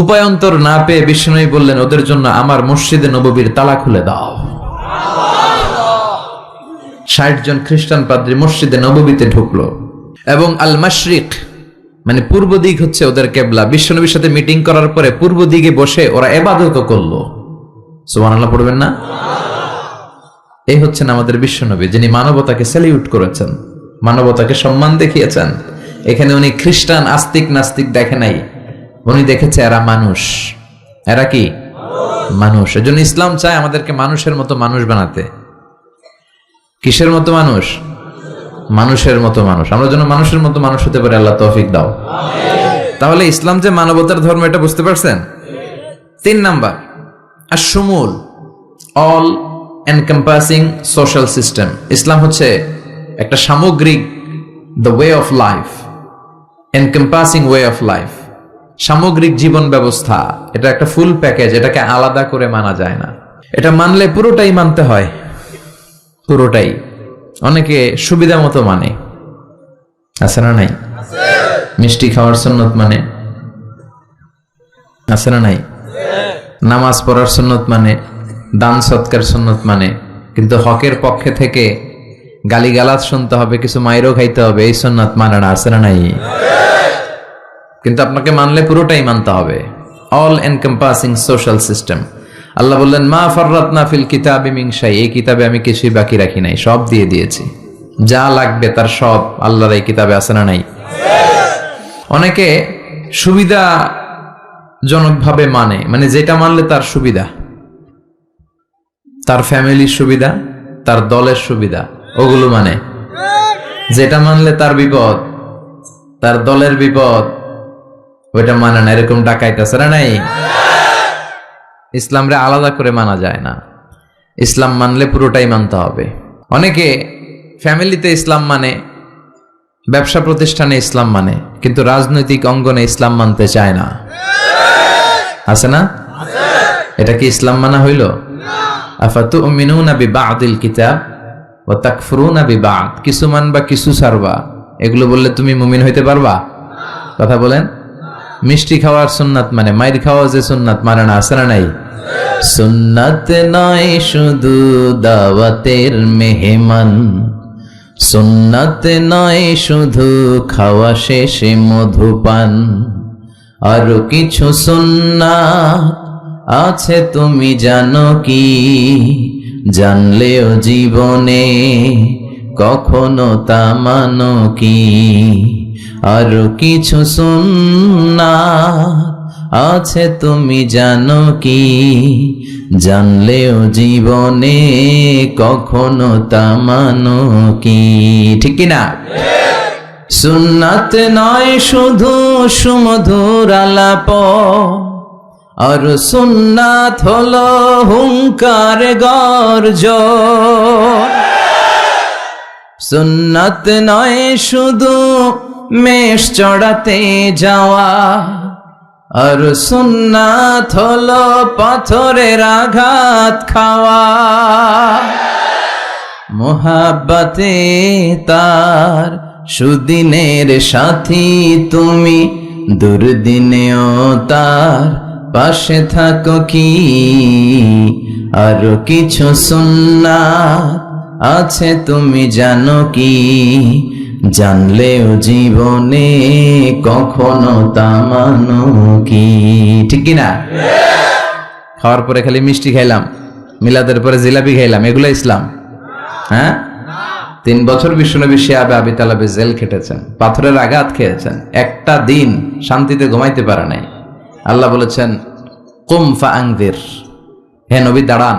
উপায়ন্তর না পেয়ে বিশ্বনবী বললেন, ওদের জন্য আমার মসজিদে নববীর তালা খুলে দাও। 60 জন খ্রিস্টান পাদ্রী মসজিদে নববীতে ঢুকলো, এবং আল মাশরিক মানে পূর্ব দিক হচ্ছে ওদের কেবলা। বিশ্বনবীর সাথে মিটিং করার পরে পূর্ব দিকে বসে ওরা ইবাদত করলো। সুবহানাল্লাহ পড়বেন না? এই হচ্ছেন আমাদের বিশ্বনবী, যিনি মানবতাকে স্যালিউট করেছেন, মানবতাকে সম্মান দেখিয়েছেন। এখানে উনি খ্রিস্টান আস্তিক নাস্তিক দেখে নাই, উনি দেখেছে এরা মানুষ। এরা কি মানুষ। এজন্য ইসলাম চায় আমাদেরকে মানুষের মতো মানুষ বানাতে। কিসের মতো মানুষ? মানুষের মতো মানুষ। আমরা যেন মানুষের মতো মানুষ হতে পারি, আল্লাহ তৌফিক দাও। তাহলে ইসলাম যে মানবতার ধর্ম, এটা বুঝতে পারছেন? 3 নাম্বার, আশ-শুমুল, অল এনকম্পাসিং সোশ্যাল সিস্টেম। ইসলাম হচ্ছে একটা সামগ্রিক, the way of life, encompassing way of life, সামগ্রিক জীবন ব্যবস্থা। এটা একটা ফুল প্যাকেজ, এটাকে আলাদা করে মানা যায় না। এটা মানলে পুরোটাই মানতে হয়, পুরোটাই। অনেকে সুবিধা মতো মানে, আছে না নাই? মিষ্টি খাওয়ার সুন্নত মানে, আছে না নাই? নামাজ পড়ার সুন্নত মানে, দান সৎকার সুন্নত মানে, কিন্তু হকের পক্ষে থেকে গালিগালাজ শুনতে হবে, কিছু মাইরও খাইতে হবে, এই সুন্নাত মানে না, আছে না নাই? কিন্তু আপনাকে মানলে পুরোটাই মানতে হবে, অল এনকম্পাসিং সোশ্যাল সিস্টেম। আল্লাহ বললেন, মা ফাররাতনা ফিল কিতাবি মিন শাই, এই কিতাবে আমি কিছুই বাকি রাখি নাই, সব দিয়ে দিয়েছি, যা লাগবে তার সব আল্লাহর এই কিতাবে, আছে না নাই? অনেকে সুবিধাজনকভাবে মানে যেটা মানলে তার সুবিধা, তার ফ্যামিলির সুবিধা, তার দলের সুবিধা, ওগুলো মানে। যেটা মানলে তার বিপদ, তার দলের বিপদ, ওইটা মানে না। এরকম ডাকাইত আছে না নাই? ইসলামরে আলাদা করে মানা যায় না, ইসলাম মানলে পুরোটাই মানতে হবে। অনেকে ফ্যামিলিতে ইসলাম মানে, ব্যবসা প্রতিষ্ঠানে ইসলাম মানে, কিন্তু রাজনৈতিক অঙ্গনে ইসলাম মানতে চায় না, আছে না? এটা কি ইসলাম মানা হইল? আফাতুমিনুনা বিবাদিল কিতাব ওয়া তাকফুরুনা বিবাদ, কিছু মানবা কিছু ছাড়বা, এগুলো বললে তুমি মুমিন হইতে পারবা? কথা বলেন। মিষ্টি খাওয়ার সুন্নাত মানে, মাইর খাওয়া যে সুন্নাত মানে না, আছে না নাই? সুন্নাত নয় শুধু দাওয়াতের মেহমান, সুন্নাত নয় শুধু খাওয়া শেষে মধুপান, আরো কিছু সুন্নাত আছে তুমি জানো কি, জানলেও জীবনে কখনো তা মানো কি। আরো কিছু সুন্নাত আছে তুমি জানো কি, জানলেও জীবনে কখনো তা মানো কি। ঠিক কিনা? সুন্নাত নয় শুধু সুমধুর আলাপ, আর সুন্নাত হলো হুঙ্কার গর্জন। সুন্নাত নয় শুধু মেষ চড়াতে যাওয়া, আর সুন্নাত হলো পাথরের আঘাত খাওয়া। মোহাব্বতে তার সুদিনের সাথী তুমি, দুর্দিনেও তার পাশে থাকো কি। আরো কিছু সুন্নাত আছে তুমি জানো কি, জানলেও জীবনে কখনো তা মানো কি। ঠিক কিনা? খাওয়ার পরে খালি মিষ্টি খাইলাম, মিলাদের পরে জিলাপি খাইলাম, এগুলো ইসলাম? হ্যাঁ, 3 বছর বিশ্বনবী শিয়াবে আবি তালেবে জেল খেটেছেন, পাথরের আঘাত খেয়েছেন, একটা দিন শান্তিতে ঘুমাইতে পারে নাই। আল্লাহ বলেছেন কুম ফাআনজির, হে নবী দাঁড়ান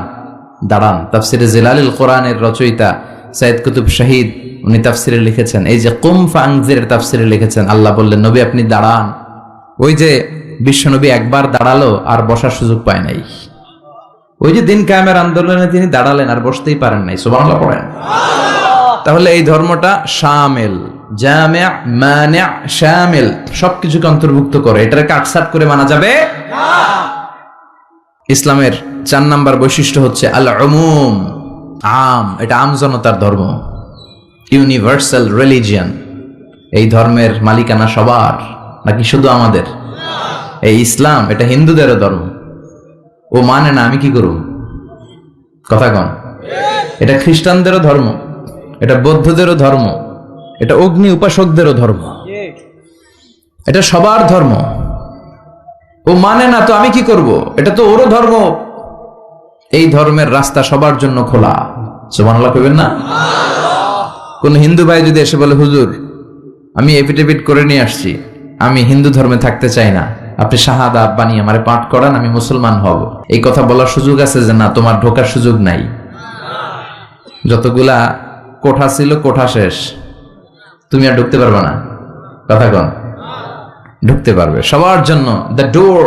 দাঁড়ান। তাফসিরে জিলালিল কোরআনের রচয়িতা সাইয়্যিদ কুতুব শহীদ উনি তাফসিরে লিখেছেন, এই যে কুম ফাআনজির তাফসিরে লিখেছেন, আল্লাহ বললেন নবী আপনি দাঁড়ান। ওই যে বিশ্বনবী একবার দাঁড়ালো আর বসার সুযোগ পায় নাই, ওই যে দিন কায়েমের আন্দোলনে তিনি দাঁড়ালেন আর বসতেই পারেন নাই। সুবহানাল্লাহ পড়েন। তাহলে এই ধর্মটা শামিল, জামি', মানি', শামিল, সবকিছুকে অন্তর্ভুক্ত করে, এটারে কাটছাট করে মানা যাবে না। ইসলামের 4 নাম্বার বৈশিষ্ট্য হচ্ছে আল উমুম, আম, এটা আম জনতার ধর্ম, ইউনিভার্সাল রিলিজিয়ন। এই ধর্মের মালিকানা সবার নাকি শুধু আমাদের? এই ইসলাম এটা হিন্দুদেরও ধর্ম, ও মানে না, আমি কি করব? কথা কন। এটা খ্রিস্টানদেরও ধর্ম, এটা বৌদ্ধদেরও ধর্ম, এটা অগ্নি উপাসকদেরও ধর্ম, এটা সবার ধর্ম। ও মানে না তো আমি কি করব? এটা তো ওরও ধর্ম। এই ধর্মের রাস্তা সবার জন্য খোলা। সুবহানাল্লাহ কইবেন না? কোন হিন্দু ভাই যদি এসে বলে হুজুর আমি এফিডেভিট করে নিয়ে আসছি, আমি হিন্দু ধর্মে থাকতে চাই না, আপনি শাহাদাত বানিয়ে আমারে পাঠ করান, আমি মুসলমান হব, এই কথা বলার সুযোগ আছে? যে না, তোমার ঢোকার সুযোগ নাই। যতগুলা কোঠা ছিল কোঠা শেষ, তুমি আর ঢুকতে পারবে না। কথা কন। ঢুকতে পারবে সবার জন্য। The door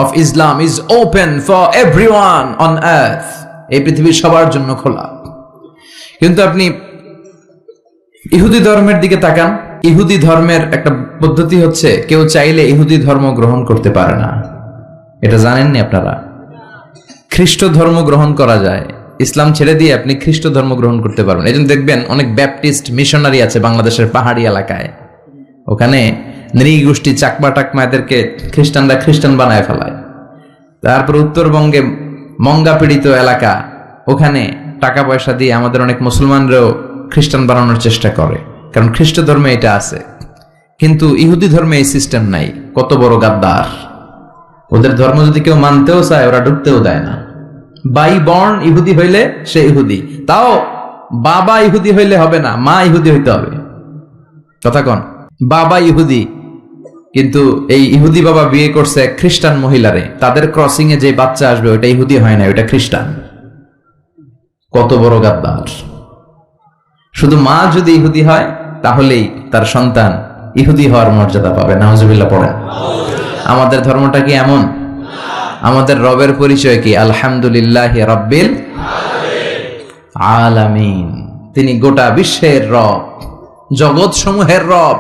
of Islam is open for everyone on earth. এই পৃথিবীর সবার জন্য খোলা। কিন্তু আপনি ইহুদি ধর্মের দিকে তাকান। ইহুদি ধর্মের একটা পদ্ধতি হচ্ছে কেউ চাইলে ইহুদি ধর্ম গ্রহণ করতে পারে না, এটা জানেননি আপনারা? খ্রিস্ট ধর্ম গ্রহণ করা যায়, ইসলাম ছেড়ে দিয়ে আপনি খ্রিস্ট ধর্ম গ্রহণ করতে পারবেন। এই জন্য দেখবেন অনেক ব্যাপটিস্ট মিশনারি আছে বাংলাদেশের পাহাড়ি এলাকায়, ওখানে নৃগোষ্ঠী চাকমা টাকমা এদেরকে খ্রিস্টানরা খ্রিস্টান বানায় ফেলায়। তারপর উত্তরবঙ্গে মঙ্গা পীড়িত এলাকা, ওখানে টাকা পয়সা দিয়ে আমাদের অনেক মুসলমানরাও খ্রিস্টান বানানোর চেষ্টা করে, কারণ খ্রিস্ট ধর্মে এটা আছে। কিন্তু ইহুদি ধর্মে এই সিস্টেম নাই। কত বড় গাদ্দার! ওদের ধর্ম যদি কেউ মানতেও চায় ওরা ঢুকতেও দেয় না। বাই বর্ন ইহুদি হইলে সে ইহুদি, তাও বাবা ইহুদি হইলে হবে না, মা ইহুদি হইতে হবে। কথা কন। বাবা ইহুদি, কিন্তু এই ইহুদি বাবা বিয়ে করছে এক খ্রিস্টান মহিলারে, তাদের ক্রসিং এ যে বাচ্চা আসবে ওটা ইহুদি হয় না, ওটা খ্রিস্টান। কত বড় গাদ্দার! শুধু মা যদি ইহুদি হয় তাহলেই তার সন্তান ইহুদি হওয়ার মর্যাদা পাবে। নাউজুবিল্লাহ পড়েন। আমাদের ধর্মটা কি এমন? আমাদের রবের পরিচয় কি? আলহামদুলিল্লাহি রাব্বিল আলামিন। তিনি গোটা বিশ্বের রব, জগৎ সমূহের রব।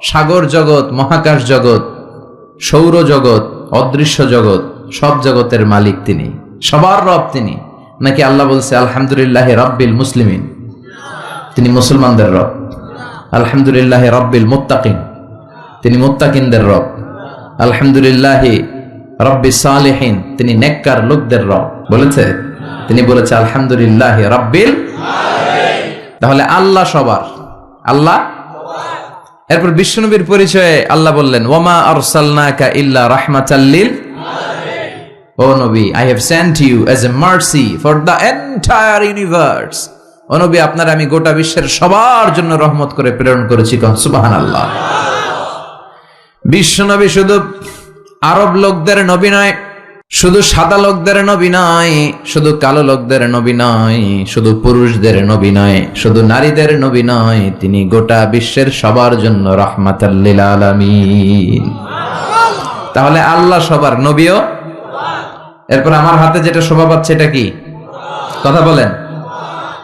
সাগর জগৎ, মহাকাশ জগৎ, সৌর জগৎ, অদৃশ্য জগৎ, সব জগতের মালিক তিনি, সবার রব তিনি। নাকি আল্লাহ বলছে আলহামদুলিল্লাহি রাব্বিল মুসলিমিন, তিনি মুসলমানদের রব। আলহামদুলিল্লাহি রাব্বিল মুত্তাকিন, তিনি মুত্তাকিনদের রব। আলহামদুলিল্লাহি রাব্বিস সালিহিন, তিনি নেককার লোকদের রব। বলেছে? তিনি বলেছে আলহামদুলিল্লাহি রাব্বিল আলামিন। তাহলে আল্লাহ সবার, আল্লাহ। এরপর বিশ্বনবীর পরিচয়ে আল্লাহ বললেন ওয়ামা আরসালনাকা ইল্লা রাহমাতাল লিল আলামিন। ও নবী, I have sent you as a mercy for the entire universe. ও নবী, আপনার আমি গোটা বিশ্বের সবার জন্য রহমত করে প্রেরণ করেছি। সুবহানাল্লাহ। বিশ্বনবী শুধু আরব লোকদের নবী নয়, শুধু সাদা লোকদের নবী নয়, শুধু কালো লোকদের নবী নয়, শুধু পুরুষদের নবী নয়, শুধু নারীদের নবী নয়, তিনি গোটা বিশ্বের সবার জন্য রাহমাতাল লিল আলামিন। তাহলে আল্লাহ সবার, নবীও। এরপর আমার হাতে যেটা শোভা পাচ্ছে এটা কি? কথা বলেন।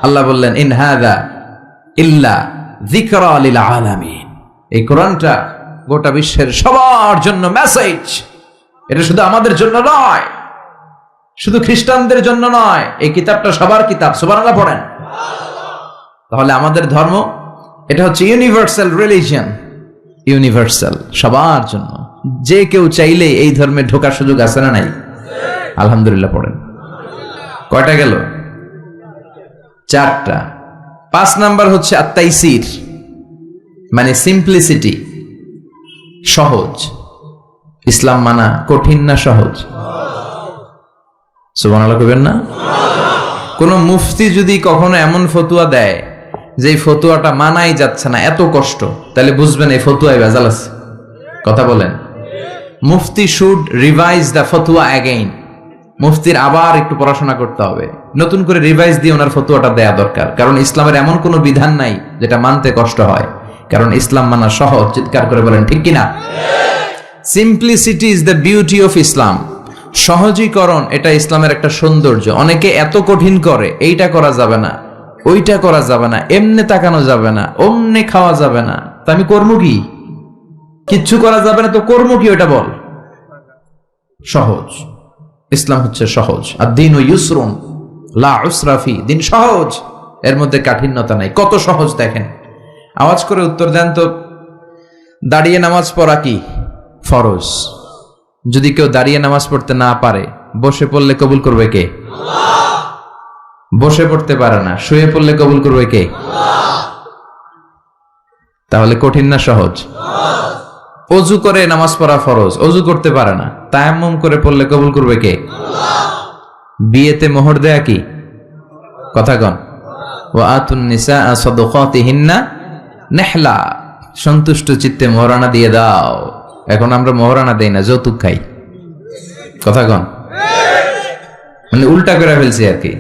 আল্লাহ বললেন ইন হাযা ইল্লা যিকরা লিল আলামিন। এই কোরআনটা গোটা বিশ্বের সবার জন্য মেসেজ। এটা শুধু আমাদের জন্য নয়, শুধু খ্রিস্টানদের জন্য নয়, এই কিতাবটা সবার কিতাব। সুবহানাল্লাহ পড়েন। তাহলে আমাদের ধর্ম এটা হচ্ছে ইউনিভার্সাল রিলিজিয়ন, ইউনিভার্সাল, সবার জন্য। যে কেউ চাইলে এই ধর্মে ঢোকার সুযোগ আছে না নাই? আলহামদুলিল্লাহ পড়েন। কয়টা গেল? 4টা। 5 নাম্বার হচ্ছে আত-তাইসির, মানে সিম্পলিসিটি, সহজ। ইসলাম মানা কঠিন না সহজ? সুবহানাল্লাহ কইবেন না? কোন মুফতি যদি কখনো এমন ফতুয়া দেয় যে এই ফতুয়াটা মানাই যাচ্ছে না, এত কষ্ট, তাহলে বুঝবেন এই ফতুয়ায় ভেজাল আছে। কথা বলেন। মুফতি শুড রিভাইজ দ্য ফতুয়া অ্যাগেইন। মুফতির আবার একটু পড়াশোনা করতে হবে, নতুন করে রিভাইজ দিয়ে ওনার ফতুয়াটা দেয়া দরকার। কারণ ইসলামের এমন কোনো বিধান নাই যেটা মানতে কষ্ট হয়, কারণ ইসলাম মানা সহজ। চিৎকার করে বলেন ঠিক কিনা? Simplicity is the beauty of Islam. সহজীকরণ এটা ইসলামের একটা সৌন্দর্য। অনেকে এত কঠিন করে, এইটা করা যাবে না, ওইটা করা যাবে না, এমনে তাকানো যাবে না, অমনে খাওয়া যাবে না, তা আমি করবো কি? কিচ্ছু করা যাবে না তো করবো কি? ওইটা বল। সহজ। ইসলাম হচ্ছে সহজ। আর দিন ও ইউসরুন লা উসরা ফি। দিন সহজ, এর মধ্যে কাঠিন্যতা নাই। কত সহজ দেখেন। আওয়াজ করে উত্তর দেন তো, দাঁড়িয়ে নামাজ পড়া কি ফরজ? যদি কেউ দাঁড়িয়ে নামাজ পড়তে না পারে, বসে পড়লে কবুল করবে কে? বসে পড়তে পারে না, শুয়ে পড়লে কবুল করবে কে? তাহলে কঠিন না সহজ? অজু করে নামাজ পড়া ফরজ, অজু করতে পারে না, তায়াম্মুম করে পড়লে কবুল করবে কে? বিয়েতে মোহর দেয়া কি? কথা কন। ওয়া আতুন নিসা সাদাকাতিহিন্না নেহলা। সন্তুষ্ট চিত্তে মোহরানা দিয়ে দাও। এখন আমরা মোহরানা দেই না, যৌতুক খাই। কথা কন। মানে উল্টা করে ফেলছি আর কি।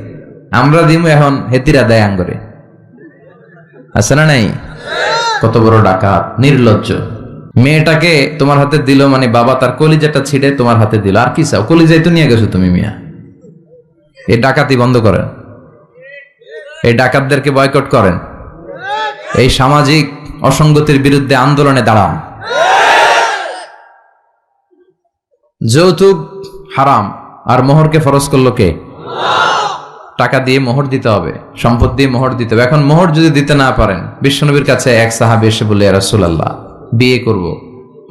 আমরা দিমু, এখন হেতিরা দেয় আঙ্গরে। আছে না নাই? কত বড় ডাকাত, নির্লজ্জ। মেয়েটাকে তোমার হাতে দিল, মানে বাবা তার কলিজাটা ছিঁড়ে তোমার হাতে দিল। আর কি চাও? কলিজাই তো নিয়ে গেছো তুমি মিয়া। এই ডাকাতি বন্ধ করেন, এই ডাকাতদেরকে বয়কট করেন, এই সামাজিক অসঙ্গতির বিরুদ্ধে আন্দোলনে দাঁড়ান। যৌতুক হারাম, আর মোহরকে ফরজ করলো কে? টাকা দিয়ে মোহর দিতে হবে, সম্পদ দিয়ে মোহর দিতে হবে। এখন মোহর যদি দিতে না পারেন, বিশ্বনবীর কাছে এক সাহাবী এসে বলে, ইয়া রাসূলুল্লাহ, বিয়ে করব,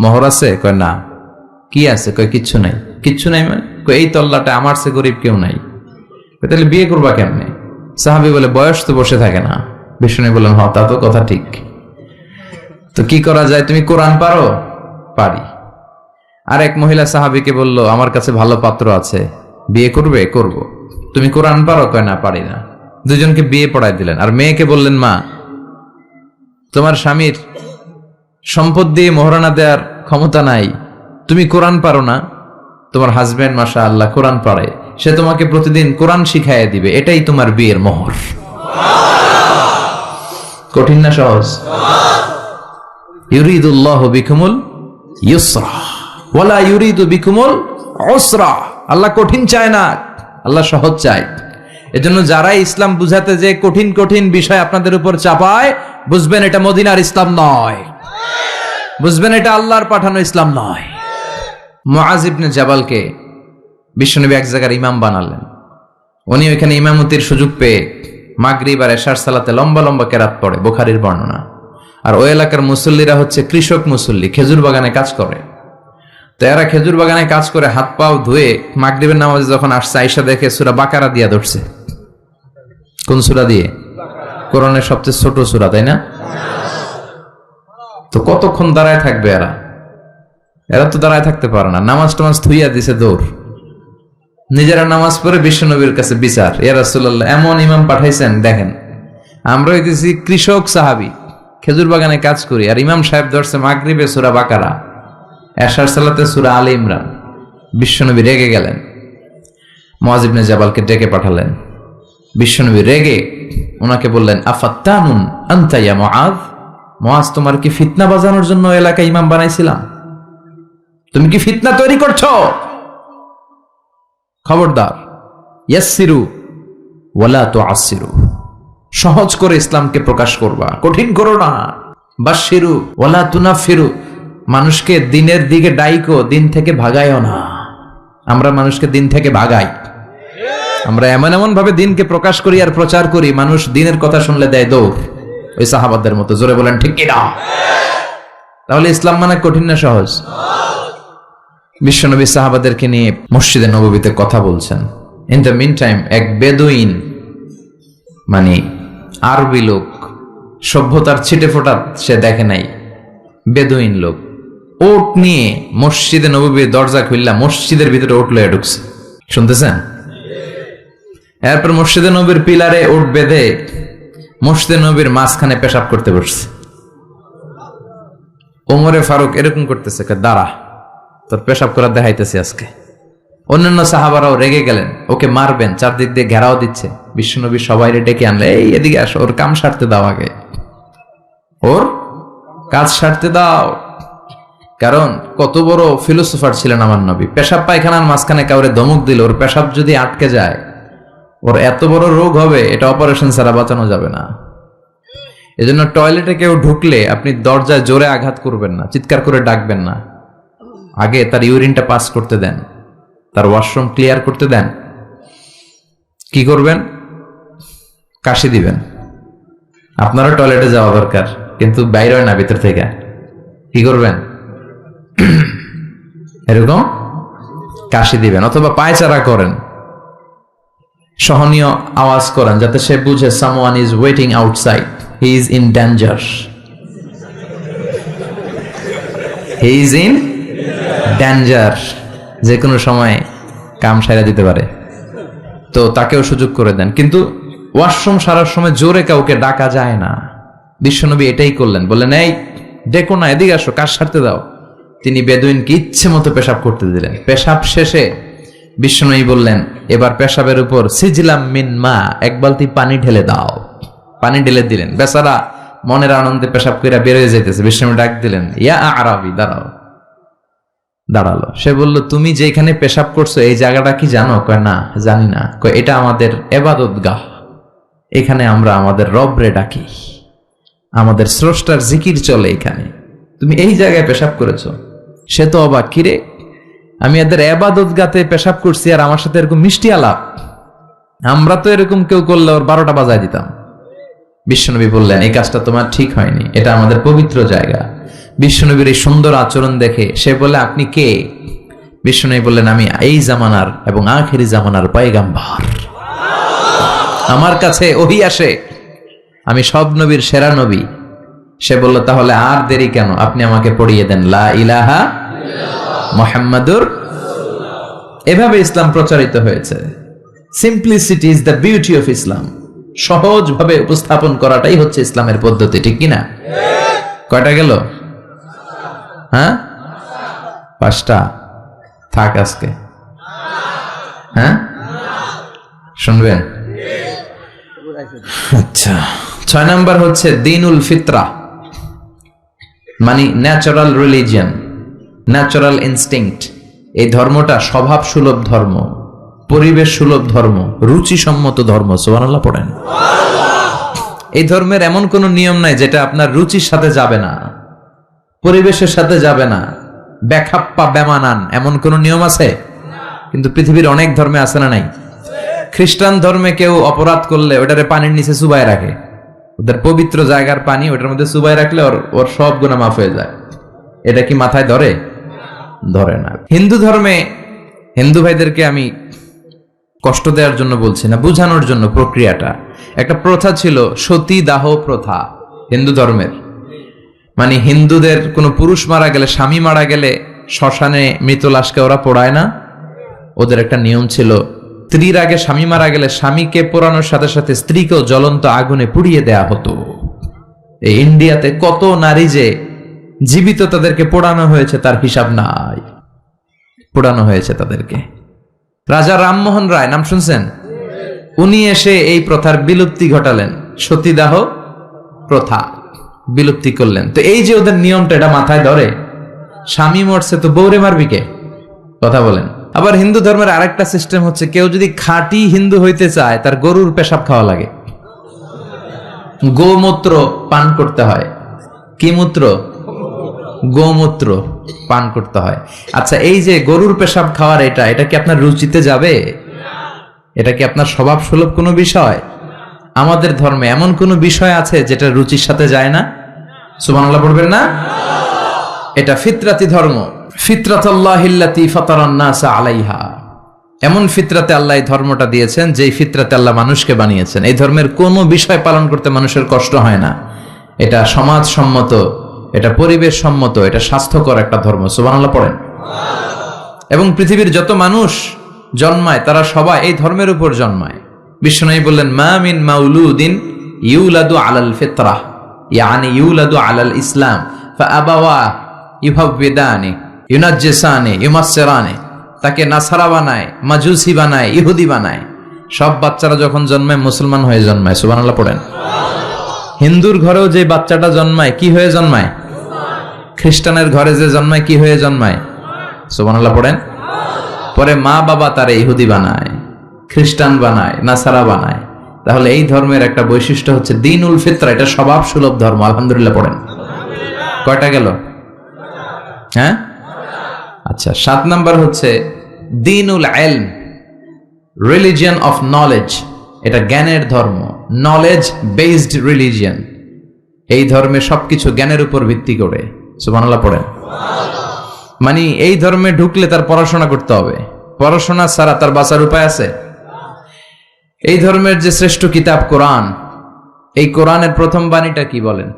মোহর আছে? কয় না। কি আছে? কয় কিচ্ছু নাই। কিচ্ছু নাই মানে? কয় এই তল্লাটা আমার চেয়ে গরিব কেউ নাই। তাহলে বিয়ে করবা কেমনে? সাহাবী বলে, বয়স তো বসে থাকে না। বিশ্বনবী বললেন, তা তো কথা ঠিক। তো কি করা যায়? তুমি কোরআন পারো? পারি। আর এক মহিলা সাহাবীকে বলল, আমার কাছে ভালো পাত্র আছে, বিয়ে করবে? করব। তুমি কোরআন পারো? কয় না, পারি না। দুজনকে বিয়ে পড়ায় দিলেন। আর মেয়েকে বললেন, মা, তোমার স্বামীর সম্পদ দিয়ে মোহরানা দেওয়ার ক্ষমতা নাই, তুমি কোরআন পারো না, তোমার হাজবেন্ড মাশাআল্লাহ কোরআন পারে, সে তোমাকে প্রতিদিন কোরআন শিখাইয়া দিবে, এটাই তোমার বিয়ের মোহর। কঠিন না সহজ? ইউরিদুল্লাহু বিকুমুল ইউসরা ওয়ালা ইউরিদু বিকুমুল উসরা। আল্লাহ কঠিন চায় না, আল্লাহ সহজ চায়। এজন্য যারা ইসলাম বুঝাতে যে কঠিন কঠিন বিষয় আপনাদের উপর চাপায়, বুঝবেন এটা মদিনার ইসলাম নয়, বুঝবেন এটা আল্লাহর পাঠানো ইসলাম নয়। মুআজ ইবনে জাবালকে বিশ্বনবী এক জায়গার ইমাম বানালেন। উনি ওইখানে ইমামতির সুযোগ পেয়ে মাগরিব আর এশার সালাতে লম্বা লম্বা কেরাত পড়ে, বুখারীর বর্ণনা। আর ওই এলাকার মুসল্লিরা হচ্ছে কৃষক মুসল্লি, খেজুর বাগানে কাজ করে। তো এরা খেজুর বাগানে কাজ করে হাত পাও ধুয়ে মাগরিবের নামাজে যখন আসছে, আয়েশা দেখে সূরা বাকারা দিয়া ধরছে। কোন সূরা দিয়ে? কোরআনের সবচেয়ে ছোট সূরা, তাই না? তো কতক্ষণ দাঁড়ায় থাকবে এরা? এরা তো দাঁড়ায় থাকতে পারে না। নামাজ টামাজ থুইয়া দিছে দৌড়। নিজেরা নামাজ পড়ে বিশ্বনবীর কাছে বিচার, ইয়া রাসূলুল্লাহ, এমন ইমাম পাঠাইছেন, দেখেন আমরা হইতেছি কৃষক সাহাবী, খেজুর বাগানে কাজ করি, আর ইমাম সাহেব ধরছে মাগরিবে সূরা বাকারা, এশার সালাতে সূরা আলে ইমরান। বিশ্বনবী রেগে গেলেন, মুআজ ইবনে জাবালকে ডেকে পাঠালেন। বিশ্বনবী রেগে ওনাকে বললেন, আফাত্তানুন আনতা ইয়া মুআজ, মুআজ তোমার কি ফিতনা বাজানোর জন্য এলাকায় ইমাম বানাইছিলাম? তুমি কি ফিতনা তৈরি করছো? খবরদার, ইয়াসসিরু ওয়ালা তুআসসিরু, সহজ করে ইসলামকে প্রকাশ করবা, কঠিন করো না। বাশশিরু ওয়ালা তুনাফিরু, মানুষকে দিনের দিকে ডাইকো, দিন থেকে ভাগায়ও না। আমরা মানুষকে দিন থেকে ভাগাই, আমরা এমন এমন ভাবে দিনকে প্রকাশ করি আর প্রচার করি, মানুষ দিনের কথা শুনলে দেয় দৌড়, ওই সাহাবাদের মতো। জোরে বলেন ঠিক কি না? তাহলে ইসলাম মানে কঠিন না সহজ? বিশ্বনবী সাহাবাদেরকে নিয়ে মসজিদে নববীতে কথা বলছেন। ইন দ্য মিন টাইম এক বেদুইন, মানে আরবি লোক, সভ্যতার ছিটে ফোটা সে দেখে নাই, বেদুইন লোক ওট নিয়ে মসজিদে নববীর দরজা খুললা মসজিদের ভিতরে ওট লয়ে ঢুকছে। শুনতেছেন? এরপর মসজিদে নবীর পিলারে উঠ বেঁধে মসজিদে নবীর মাঝখানে পেশাব করতে বসছে। ওমরে ফারুক এরকম করতেছে, দাঁড়া, তোর পেশাব করার দেখাইতেছে আজকে। অন্যান্য সাহাবারাও রেগে গেলেন, ওকে মারবেন, চারদিক দিয়ে ঘেরাও দিচ্ছে। বিশ্বনবী সবাই ডেকে আনলে, এই এদিকে আসো, ওর কাম সারতে দাও, আগে ওর কাজ সারতে দাও। কারণ কত বড় ফিলোসোফার ছিলেন আমার নবী। পেশাব পায়খানার মাঝখানে কাউরে ধমক দিল, ওর পেশাব যদি আটকে যায় ওর এত বড় রোগ হবে, এটা অপারেশন ছাড়া বাঁচানো যাবে না। এজন্য টয়লেটে কেউ ঢুকলে আপনি দরজায় জোরে আঘাত করবেন না, চিৎকার করে ডাকবেন না। আগে তার ইউরিনটা পাস করতে দেন, তার ওয়াশরুম ক্লিয়ার করতে দেন। কি করবেন? কাশি দিবেন। আপনারও টয়লেটে যাওয়া দরকার, কিন্তু বাইরে হয় না, ভিতর থেকে। কি করবেন? এরকম কাশি দিবেন, অথবা পায়চারা করেন, সহনীয় আওয়াজ করেন, যাতে সে বুঝে someone is waiting outside, he is in danger, he is in danger. যে কোনো সময় কাম সারা দিতে পারে, তো তাকেও সুযোগ করে দেন। কিন্তু ওয়াশরুম সারার সময় জোরে কাউকে ডাকা যায় না। বিশ্বনবী এটাই করলেন, বললেন, এই ডেকো না, এদিকে আসো, কাজ সারতে দাও। তিনি বেদুইনকে ইচ্ছে মতো পেশাব করতে দিলেন। পেশাব শেষে বিশ্বনবী বললেন, এবার পেশাবের উপর সিজলাম মিন মা, এক বালতি পানি ঢেলে দাও। পানি ঢেলে দিলেন। বেচারা মনের আনন্দে পেশাব কইরা বের হয়ে যাইতেছে। বিশ্বনবী ডাক দিলেন, ইয়া আরাবি, দাঁড়াও। দাঁড়ালো। সে বলল, তুমি যেখানে পেশাব করছো এই জায়গাটা কি জানো? কয়, না জানি না। কয়, এটা আমাদের ইবাদতগাহ, এখানে আমরা আমাদের রবরে ডাকি, আমাদের স্রষ্টার জিকির চলে এখানে, তুমি এই জায়গায় পেশাব করেছো। সে তো অবাক, কিরে, আমি এদের ইবাদতগাতে পেশাব করছি আর আমার সাথে এরকম মিষ্টি আলাপ? আমরা তো এরকম কেউ করলে ওর 12টা বাজায় দিতাম। বিশ্বনবী বললেন, এই কাজটা তোমার ঠিক হয়নি, এটা আমাদের পবিত্র জায়গা। বিশ্বনবীর এই সুন্দর আচরণ দেখে সে বলে, আপনি কে? বিশ্বনবী বললেন, আমি এই জামানার এবং আখেরি জামানার পয়গাম্বর, আমার কাছে ওহী আসে, আমি সব নবীর সেরা নবী। সে বলল, তাহলে আর দেরি কেন, আপনি আমাকে পড়িয়ে দেন লা ইলাহা মুহাম্মাদুর। এভাবে ইসলাম প্রচারিত হয়েছে। Simplicity is the beauty of Islam. সহজভাবে উপস্থাপন করাটাই হচ্ছে ইসলামের পদ্ধতি, ঠিক কিনা? কয়টা গেল? হ্যাঁ, 5টা। থাক আজকে। হ্যাঁ, শুনবেন? আচ্ছা, 6 নাম্বার হচ্ছে দ্বীনুল ফিতরা, মানে ন্যাচারাল রিলিজিয়ন, ন্যাচারাল ইনস্টিংক্ট। এই ধর্মটা স্বভাব সুলভ ধর্ম, পরিবেশ সুলভ ধর্ম, রুচিসম্মত ধর্ম। সুবহানাল্লাহ পড়েন। এই ধর্মের এমন কোন নিয়ম নাই যেটা আপনার রুচির সাথে যাবে না, পরিবেশের সাথে যাবে না, বেখাপ্পা বেমানান, এমন কোন নিয়ম আছে? কিন্তু পৃথিবীর অনেক ধর্মে আছে না নাই? খ্রিস্টান ধর্মে কেউ অপরাধ করলে ওটারে পানির নিচে চুবাই রাখে, ওদের পবিত্র জায়গার পানি ওটার মধ্যে চুবাই রাখলে ওর সব গুনাহ মাফ হয়ে যায়। এটা কি মাথায় ধরে? ধরে না। হিন্দু ধর্মে, হিন্দু ভাইদেরকে আমি কষ্ট দেওয়ার জন্য বলছি না, বোঝানোর জন্য। প্রক্রিয়াটা, একটা প্রথা ছিল সতী দাহ প্রথা হিন্দু ধর্মের। মানে হিন্দুদের কোনো পুরুষ মারা গেলে, স্বামী মারা গেলে শ্মশানে মৃত লাশকে ওরা পোড়ায় না। ওদের একটা নিয়ম ছিল, স্ত্রীর আগে স্বামী মারা গেলে স্বামীকে পোড়ানোর সাথে সাথে স্ত্রীকেও জ্বলন্ত আগুনে পুড়িয়ে দেয়া হতো। এই ইন্ডিয়াতে কত নারী যে জীবিত তাদেরকে পোড়ানো হয়েছে তার হিসাব নাই, পোড়ানো হয়েছে তাদেরকে। রাজা রামমোহন রায়, নাম শুনছেন? উনি এসে এই প্রথার বিলুপ্তি ঘটালেন, সতীদাহ প্রথা বিলুপ্তি করলেন। তো এই যে ওদের নিয়মটা, এটা মাথায় ধরে? স্বামী মরছে তো বউরে মারবি কে? কথা বলেন। আবার হিন্দু ধর্মের আরেকটা সিস্টেম হচ্ছে, কেউ যদি খাঁটি হিন্দু হইতে চায় তার গরুর পেশাব খাওয়া লাগে, গোমূত্র পান করতে হয়। কি মূত্র? গোমূত্র পান করতে হয়। আচ্ছা, এই যে গরুর পেশাব খাওয়ার এটা কি আপনার রুচিতে যাবে? এটা কি আপনার স্বভাব সুলভ কোনো বিষয়? আমাদের ধর্মে এমন কোনো বিষয় আছে যেটা রুচির সাথে যায় না? সুবহানাল্লাহ পড়বেন না? এটা ফিতরাতি ধর্ম। ফিতরাতাল্লাহিল্লাতী ফাতারান নাসা আলাইহা, এমন ফিতরাতে আল্লাহ এই ধর্মটা দিয়েছেন যেই ফিতরাতে আল্লাহ মানুষকে বানিয়েছেন। এই ধর্মের কোনো বিষয় পালন করতে মানুষের কষ্ট হয় না। এটা সমাজসম্মত, এটা পরিবেশ সম্মত, এটা স্বাস্থ্যকর একটা ধর্ম। সুবহানাল্লাহ পড়েন। এবং পৃথিবীর যত মানুষ জন্মায় তারা সবাই এই ধর্মের উপর জন্মায়। বিশ্বনবী বললেন, মা মিন মাউলুদিন ইউলাদু আলাল ফিতরাহ ইয়ানি ইউলাদু আলাল ইসলাম ফাআবাওয়া ইউহাব্বিদানি ইউনাজ্জিসানি ইউমাসসিরানি, তাকে নাসারা বানায়, মাজুসি বানায়, ইহুদি বানায়। সব বাচ্চারা যখন জন্মায় মুসলমান হয়ে জন্মায়, সুবহানাল্লাহ পড়েন। হিন্দুর ঘরেও যে বাচ্চাটা জন্মায় কি হয়ে জন্মায়? খ্রিস্টানের ঘরে যে জন্মায় কি হয়ে জন্মায়? সুবহানাল্লাহ পড়েন। পরে মা বাবা তারে ইহুদি বানায়, খ্রিস্টান বানায়, নাসারা বানায়। তাহলে এই ধর্মের একটা বৈশিষ্ট্য হচ্ছে দ্বীনুল ফিতরা, এটা স্বভাব সুলভ ধর্ম। আলহামদুলিল্লাহ পড়েন। কয়টা গেল? হ্যাঁ, আচ্ছা। 7 নাম্বার হচ্ছে দ্বীনুল ইলম, রিলিজিয়ন অফ নলেজ। এটা জ্ঞানের ধর্ম, নলেজ বেসড রিলিজিয়ন। এই ধর্মে সবকিছু জ্ঞানের উপর ভিত্তি করে। সুবহানাল্লাহ পড়েন। মানে এই ধর্মে ঢুকলে তার পড়াশোনা করতে হবে, পড়াশোনা ছাড়া তার বাঁচার উপায় আছে? এই ধর্মের যে শ্রেষ্ঠ কিতাব কোরআন, এই কোরআনের প্রথম বাণীটা কি বলেন?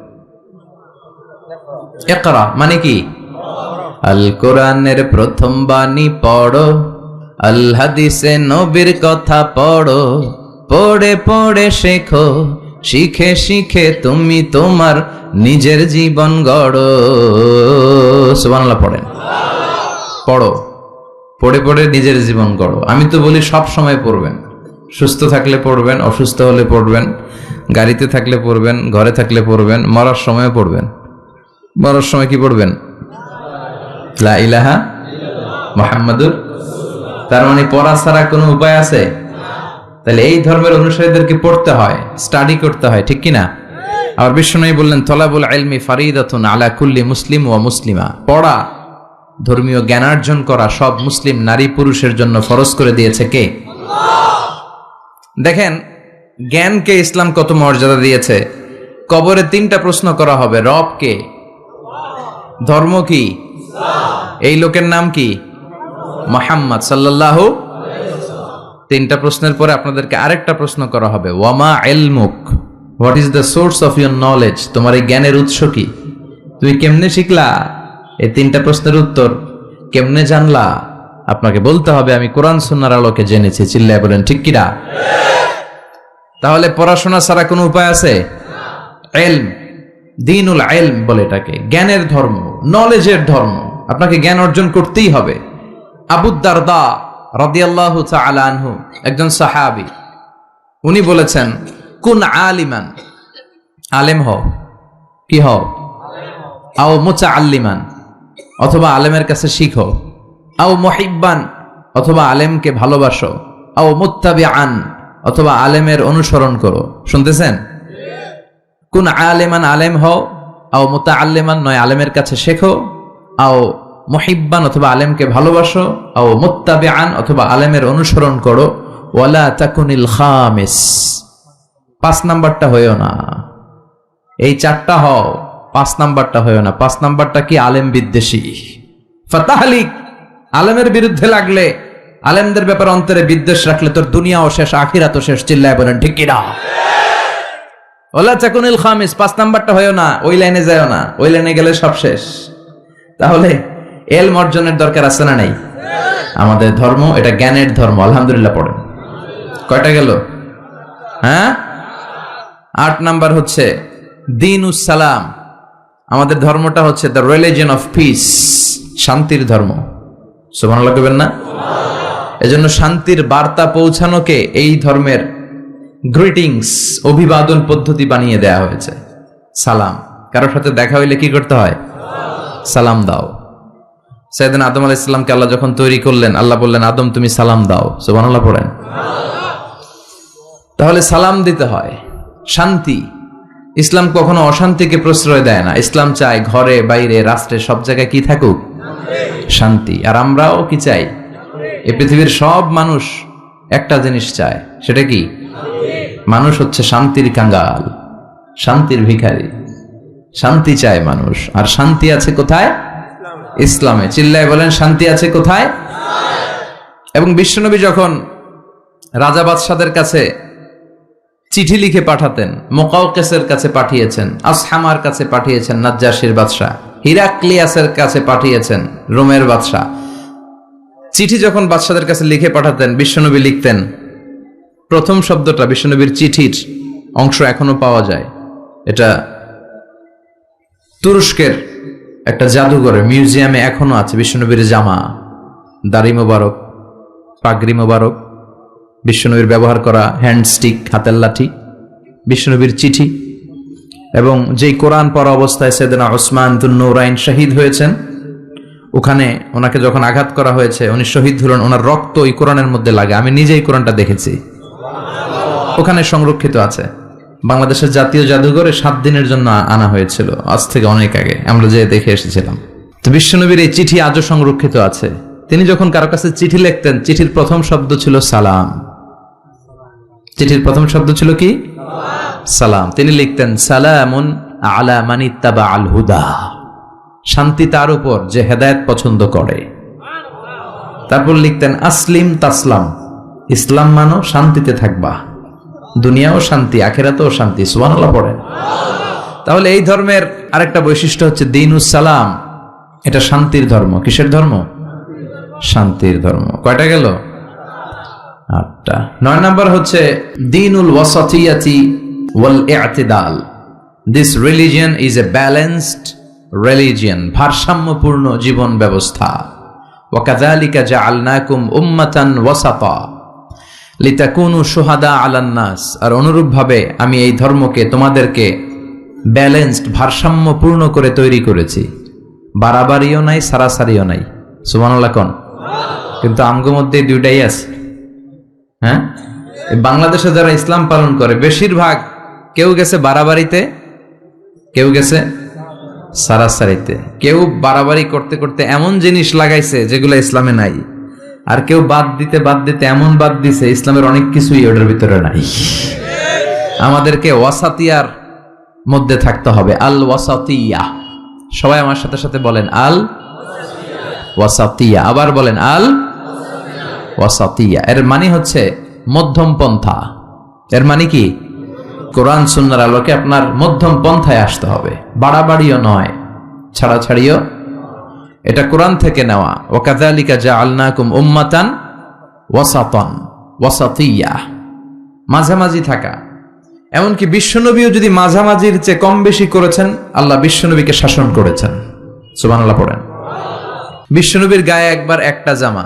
ইকরা মানে কি? আল কোরআনের প্রথম বাণী পড়ো, আল হাদিসে নবীর কথা পড়ো, পড়ে পড়ে শেখো, শিখে শিখে তুমি তোমার নিজের জীবন গড়ো। সুবহানাল্লাহ পড়েন। পড়ো, পড়ে পড়ে নিজের জীবন গড়ো। আমি তো বলি সব সময় পড়বেন, সুস্থ থাকলে পড়বেন, অসুস্থ হলে পড়বেন, গাড়িতে থাকলে পড়বেন, ঘরে থাকলে পড়বেন, মরার সময় পড়বেন। মরার সময় কি পড়বেন? লা ইলাহা মুহাম্মাদুর। তার মানে পড়া ছাড়া কোনো উপায় আছে? তাহলে এই ধর্মের অনুসারীদেরকে পড়তে হয়, স্টাডি করতে হয়, ঠিক কিনা? আর বিশ্বনবী বললেন, তলাবুল ইলমি ফারিদাতুন আলা কুল্লি মুসলিম ওয়া মুসলিমা। পড়া, ধর্মীয় জ্ঞানার্জন করা সব মুসলিম নারী পুরুষের জন্য ফরজ করে দিয়েছে কে? দেখেন জ্ঞানকে ইসলাম কত মর্যাদা দিয়েছে। কবরে 3টা প্রশ্ন করা হবে, রব কে, ধর্ম কি, এই লোকের নাম কি? মুহাম্মদ সাল্লাল্লাহু। 3টা প্রশ্নের পরে আপনাদেরকে আরেকটা প্রশ্ন করা হবে, ওয়ামা ইলমুক, what is the source of your knowledge, তোমার এই জ্ঞানের উৎস কি, তুমি কেমনে শিখলা? এই 3টা প্রশ্নের উত্তর কেমনে জানলা? আপনাকে বলতে হবে, আমি কোরআন সুন্নাহর আলোকে জেনেছি। চিল্লায় বলেন ঠিক কিনা? তাহলে পড়াশোনা ছাড়া কোনো উপায় আছে? ইলম, দ্বীনুল ইলম বলে এটাকে, জ্ঞানের ধর্ম, নলেজের ধর্ম। আপনাকে জ্ঞান অর্জন করতেই হবে। আবু দারদা রাদিয়াল্লাহু তাআলা আনহু একজন সাহাবী, উনি বলেছেন, কুন আলিমান, আলেম হও, কি হও? আও মুতাআল্লিমান, অথবা আলেমের কাছে শিখো, আও মুহিব্বান, অথবা আলেমকে ভালোবাসো, আও মুত্তাবিআন, অথবা আলেমের অনুসরণ করো। শুনতেছেন? কোন আলেমান, আলেম হও, আও মুতাআল্লিমান, নয় আলেমের কাছে শেখো, আও মুহিব্বান, অথবা আলেমকে ভালোবাসো, আও মুত্তাবিআন, অথবা আলেমের অনুসরণ করো, ওয়ালা তাকুনিল খামিস, 5 নাম্বারটা হইও না। এই 4টা হও, 5 নাম্বারটা হইও না। 5 নাম্বারটা কি? আলেম বিদ্বেষী, ফাতাহলিক। আলেমের বিরুদ্ধে লাগলে, আলেমদের ব্যাপারে অন্তরে বিদ্বেষ রাখলে তোর দুনিয়াও শেষ, আখিরাতও শেষ। চিল্লায় বলেন ঠিক কিনা? ওয়ালা তাকুনিল খামিস, 5 নাম্বারটা হইও না, ওই লাইনে যাও না, ওই লাইনে গেলে সব শেষ। তাহলে ইলম অর্জনের দরকার আছে না নাই? আমাদের ধর্ম এটা জ্ঞানের ধর্ম। আলহামদুলিল্লাহ পড়েন। কয়টা গেল? হ্যাঁ, 8 নাম্বার হচ্ছে দ্বীনুস সালাম। আমাদের ধর্মটা হচ্ছে দ্য রিলিজিয়ন অফ পিস, শান্তির ধর্ম। সুবহানাল্লাহ কইবেন না? এজন্য শান্তির বার্তা পৌঁছানোকে এই ধর্মের গ্রিটিংস, অভিবাদন পদ্ধতি বানিয়ে দেয়া হয়েছে। সালাম, কারোর সাথে দেখা হইলে কি করতে হয়? সালাম দাও। সাইয়েদনা আদম আলাইহিস সালামকে আল্লাহ যখন তৈরি করলেন, আল্লাহ বললেন, আদম তুমি সালাম দাও। সুবহানাল্লাহ পড়েন। তাহলে সালাম দিতে হয়। শান্তি, ইসলাম কখনো অশান্তিকে প্রশ্রয় দেয় না। ইসলাম চায় ঘরে বাইরে রাষ্ট্রে সব জায়গায় কি থাকুক? শান্তি। আর আমরাও কি চাই? এই পৃথিবীর সব মানুষ একটা জিনিস চায়, সেটা কি? মানুষ হচ্ছে শান্তির কাঙ্গাল, শান্তির ভিখারি। শান্তি চায় মানুষ। আর শান্তি আছে কোথায়? ইসলামে। চিল্লায় বলেন শান্তি আছে কোথায়? এবং বিশ্বনবী যখন রাজা বাদশাদের কাছে চিঠি লিখে পাঠাতেন, মুকাওকিসের কাছে পাঠিয়েছেন, আসহামার কাছে পাঠিয়েছেন, নাজ্জাশীর বাদশা, হিরাক্লিয়াসের কাছে পাঠিয়েছেন, রোমের বাদশা। চিঠি যখন বাদশাদের কাছে লিখে পাঠাতেন, বিশ্বনবী লিখতেন, প্রথম শব্দটা বিশ্বনবীর চিঠির অংশ এখনো পাওয়া যায়। এটা তুরস্কের একটা জাদুঘরে মিউজিয়ামে এখনো আছে। বিশ্বনবীর জামা, দাড়ি মোবারক, পাগড়ি মোবারক, বিশ্বনবীর ব্যবহার করা হ্যান্ডস্টিক, হাতের লাঠি, বিশ্বনবীর চিঠি, এবং যেই কোরআন পড়া অবস্থায় সাইয়েদনা উসমান যুন-নূরাইন শহীদ হয়েছেন, ওখানে ওনাকে যখন আঘাত করা হয়েছে, উনি শহীদ হলেন, ওনার রক্ত ওই কোরআনের মধ্যে লাগে। আমি নিজেই কোরআনটা দেখেছি, ওখানে সংরক্ষিত আছে। বাংলাদেশের জাতীয় জাদুঘরে 7 দিনের জন্য আনা হয়েছিল, আজ থেকে অনেক আগে আমরা যে দেখে এসেছিলাম। তো বিশ্বনবীর এই চিঠি আজও সংরক্ষিত আছে। তিনি যখন কারো কাছে চিঠি লিখতেন, চিঠির প্রথম শব্দ ছিল সালাম। চিঠির প্রথম শব্দ ছিল কি? সালাম। তিনি লিখতেন সালামুন আলা মান ইত্তাবা আল হুদা, শান্তি তার উপর যে হেদায়েত পছন্দ করে। তারপর লিখতেন আসলিম তাসলাম, ইসলাম মানো শান্তিতে থাকবা, দুনিয়াও শান্তি আখিরাতেও শান্তি। সুবহানাল্লাহ পড়েন। তাহলে এই ধর্মের আরেকটা বৈশিষ্ট্য হচ্ছে দ্বীনুস সালাম, এটা শান্তির ধর্ম। কিসের ধর্ম? শান্তির ধর্ম। কয়টা গেল? 8টা। 9 নাম্বার হচ্ছে দ্বীনুল ওয়াসাতিয়াতি ওয়াল ই'তিদাল। This religion is a balanced religion, ভারসাম্যপূর্ণ জীবন ব্যবস্থা। ওয়া কাযালিকা জাআলনাকুম উম্মাতান ওয়াসাতা লিতাকুনু শুহাদা আলান নাস। আর অনুরূপভাবে আমি এই ধর্মকে তোমাদেরকে ব্যালেন্সড, ভারসাম্যপূর্ণ করে তৈরি করেছি। বাড়াবাড়িও নাই, সারাসারিও নাই। সুবহানাল্লাহ কোন? কিন্তু আমগো মধ্যে দুইটাই আছে। হ্যাঁ, বাংলাদেশে যারা ইসলাম পালন করে বেশিরভাগ কেউ গেছে বাড়াবাড়িতে, কেউ গেছে সারাসারিতে। কেউ বাড়াবাড়ি করতে করতে এমন জিনিস লাগাইছে যেগুলো ইসলামে নাই, আর কেউ বাদ দিতে এমন বাদ দিছে ইসলামের অনেক কিছুই ওটার ভিতরে নাই। আমাদেরকে ওয়াসাতিয়ার মধ্যে থাকতে হবে। আল ওয়াসাতিয়া। সবাই আমার সাথে সাথে বলেন আল ওয়াসাতিয়া। আবার বলেন আল ওয়াসাতিয়া। এর মানে হচ্ছে মধ্যম পন্থা। এর মানে কি? কোরআন সুন্নাহর আলোকে আপনার মধ্যম পন্থায় আসতে হবে, বাড়াবাড়িও নয়, ছাড়াছাড়িও। এটা কোরআন থেকে নেওয়া। ওয়া কাযালিকা জাআলনাকুম উম্মাতান ওয়াসাতান, ওয়াসাতিয়া, মাঝামাঝি থাকা। এমনকি বিশ্বনবীও যদি মাঝামাঝির চেয়ে কম বেশি করেছেন, আল্লাহ বিশ্বনবীকে শাসন করেছেন। সুবহানাল্লাহ পড়েন। বিশ্বনবীর গায়ে একবার একটা জামা।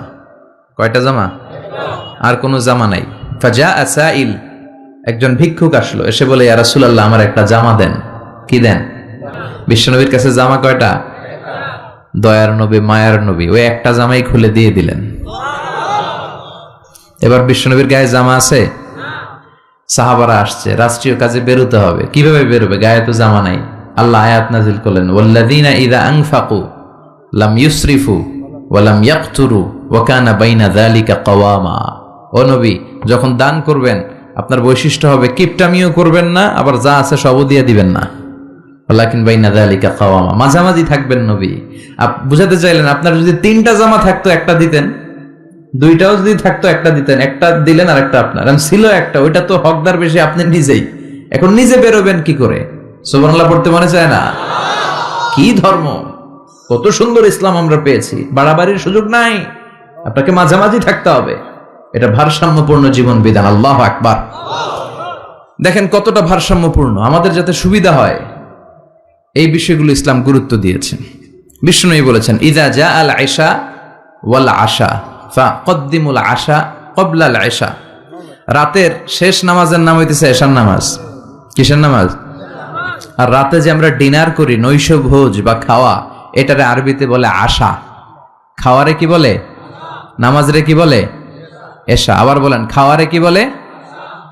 কয়টা জামা? আর কোনো জামা নাই। ফাজাআ সাইল, একজন ভিক্ষুক আসলো, এসে বলে ইয়া রাসূলুল্লাহ আমার একটা জামা দেন। কি দেন? বিশ্বনবীর কাছে জামা কয়টা? দয়ার নবী, মায়ার নবী, ওই একটা জামাই খুলে দিয়ে দিলেন। এবার বিশ্বনবীর গায়ে জামা আছে? সাহাবারা আসছে, রাষ্ট্রীয় কাজে বেরোতে হবে, কিভাবে বেরোবে? গায়ে তো জামা নাই। আল্লাহ আয়াত নাজিল করলেন ওয়াল্লাযীনা ইযা আনফাকু লাম ইউসরিফু ওয়া লাম ইয়াকতুরু ওয়া কানা বাইনা যালিকা কাওয়ামা। ও নবী, যখন দান করবেন আপনার বৈশিষ্ট্য হবে কিপটামিও করবেন না, আবার যা আছে সবও দিয়ে দিবেন না। ওয়ালাকিন বাইনা যালিকা কাওয়ামা, মাঝামাঝি থাকবেন নবী। বুঝাতে চাইলেন আপনার যদি 3টা জামা থাকতো একটা দিতেন, 2টাও যদি থাকতো একটা দিতেন, একটা দিলেন আর একটা আপনার। ছিল একটা, ওইটা তো হকদার বেশি আপনি নিজেই। এখন নিজে বেরোবেন কি করে? সুবহানাল্লাহ পড়তে মনে চায় না? কি ধর্ম, কত সুন্দর ইসলাম আমরা পেয়েছি। বাড়াবাড়ির সুযোগ নাই, আপনাকে মাঝামাঝি থাকতে হবে। এটা ভারসাম্যপূর্ণ জীবন বিধান। আল্লাহু আকবার। দেখেন কতটা ভারসাম্যপূর্ণ, আমাদের যাতে সুবিধা হয় এই বিষয়গুলো ইসলাম গুরুত্ব দিয়েছে। বিষ্ণুই বলেছেন ইযা জাআল ইশা ওয়াল আশা ফাকদ্দিমুল আশা ক্বাবলাল ইশা। রাতের শেষ নামাজের নাম হইতেছে এশার নামাজ। কিসের নামাজ? আর রাতে যে আমরা ডিনার করি, নৈশ ভোজ বা খাওয়া, এটারে আরবিতে বলে আশা। খাওয়ারে কি বলে? নামাজরে কি বলে? এশা। আবার বলেন খাওয়ারে কি বলে?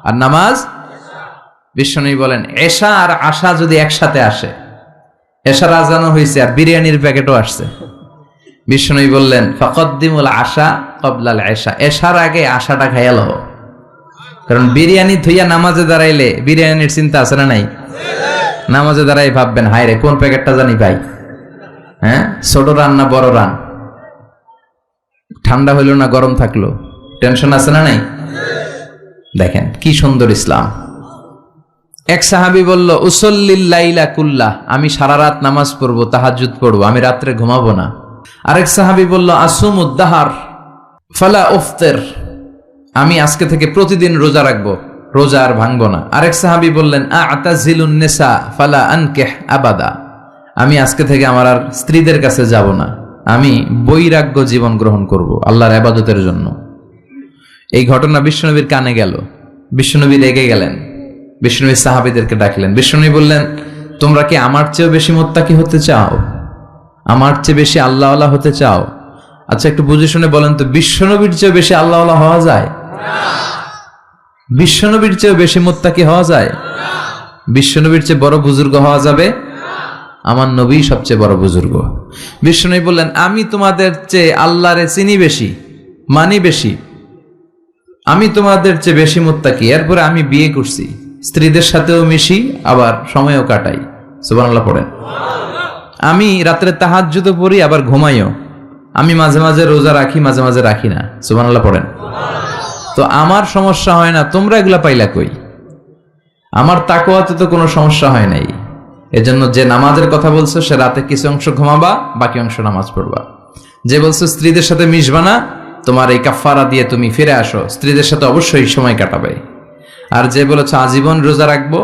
আর নামাজ? বিষ্ণু বলেন এশা আর আশা যদি একসাথে আসে, এশার আজানও হয়েছে আর বিরিয়ানির প্যাকেটও আসছে, বিষ্ণু বললেন ফাকদ্দিমুল আশা ক্বাবলাল ইশা, এশার আগে আশাটা খাইয়া লও। কারণ বিরিয়ানি থইয়া নামাজে দাঁড়াইলে বিরিয়ানির চিন্তা আছে না নাই? নামাজে দাঁড়াই ভাববেন হায় রে কোন প্যাকেটটা জানি পাই। হ্যাঁ, ছোট রান না বড় রান, ঠান্ডা হইল না গরম থাকলো, টেনশন আছে না নাই? দেখেন কি সুন্দর ইসলাম। এক সাহাবী বলল উসল্লিল লাইলা কুল্লাহ, আমি সারা রাত নামাজ পড়বো, তাহাজ্জুদ পড়বো, আমি রাত্রে ঘুমাবো না। আরেক সাহাবী বলল আসুমুদ দাহার ফালা উফতির, আমি আজকে থেকে প্রতিদিন রোজা রাখবো, রোজা আর ভাঙবো না। আরেক সাহাবী বললেন আ'তাজিলুন নিসা ফালা আনকিহ আবাদা, আমি আজকে থেকে আমার আর স্ত্রীদের কাছে যাব না, আমি বৈরাগ্য জীবন গ্রহণ করব আল্লাহর ইবাদতের জন্য। এই ঘটনা বিশ্বনবীর কানে গেল, বিশ্বনবী রেগে গেলেন, বিশ্বনবী সাহাবীদেরকে ডাকলেন। বিশ্বনবী বললেন, তোমরা কি আমার চেয়েও বেশি মুত্তাকি হতে চাও? আমার চেয়ে বেশি আল্লাহওয়ালা হতে চাও? আচ্ছা একটু বুঝে শুনে বলেন তো, বিশ্বনবীর চেয়েও বেশি আল্লাহওয়ালা হওয়া যায়? বিশ্বনবীর চেয়েও বেশি মুত্তাকি হওয়া যায়? বিশ্বনবীর চেয়ে বড় বুজুর্গ হওয়া যাবে? আমার নবী সবচেয়ে বড় বুজুর্গ। বিশ্বনবী বললেন, আমি তোমাদের চেয়ে আল্লাহরে চিনি বেশি, মানি বেশি, আমি তোমাদের চেয়ে বেশি মুত্তাকি। এরপরে আমি বিয়ে করছি, স্ত্রীদের সাথেও মিশি, আবার সময়ও কাটাই। সুবহানাল্লাহ পড়েন। আমি রাত্রে তাহাজ্জুদও পড়ি, আবার ঘুমাইও। আমি মাঝে মাঝে রোজা রাখি, মাঝে মাঝে রাখি না। সুবহানাল্লাহ পড়েন। তো আমার সমস্যা হয় না, তোমরা এগুলা পাইলা কই? আমার তাকওয়াতে তো কোনো সমস্যা হয় নাই। এজন্য যে নামাজের কথা বলছো, সে রাতে কিছু অংশ ঘুমাবা, বাকি অংশ নামাজ পড়বা। যে বলছো স্ত্রীদের সাথে মিশবা না, তোমার এই কাফারা দিয়ে তুমি ফিরে আসো, স্ত্রীদের সাথে অবশ্যই সময় কাটাবে। আর যে বলেছ আজীবন রোজা রাখবো,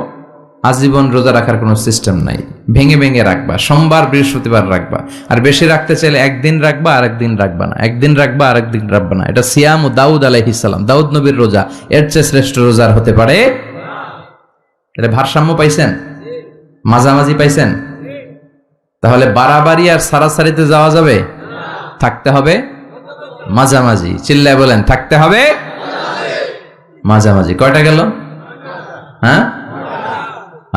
আজীবন রোজা রাখার কোনো সিস্টেম নাই, ভেঙে ভেঙে রাখবা, সোমবার বৃহস্পতিবার রাখবা। আর বেশি রাখতে চাইলে একদিন রাখবা, আর একদিন রাখবা না, একদিন রাখবা, আর একদিন রাখবা না। এটা সিয়াম ও দাউদ আলাইহিস সালাম, দাউদ নবীর রোজা, এর চেয়ে শ্রেষ্ঠ রোজার হতে পারে? এটা ভারসাম্য পাইছেন? মাঝামাঝি পাইছেন? তাহলে বাড়াবাড়ি আর সারাসারিতে যাওয়া যাবে? থাকতে হবে মাঝামাঝি। চিল্লায় বলেন, থাকতে হবে মাঝামাঝি। কয়টা গেল? হ্যাঁ,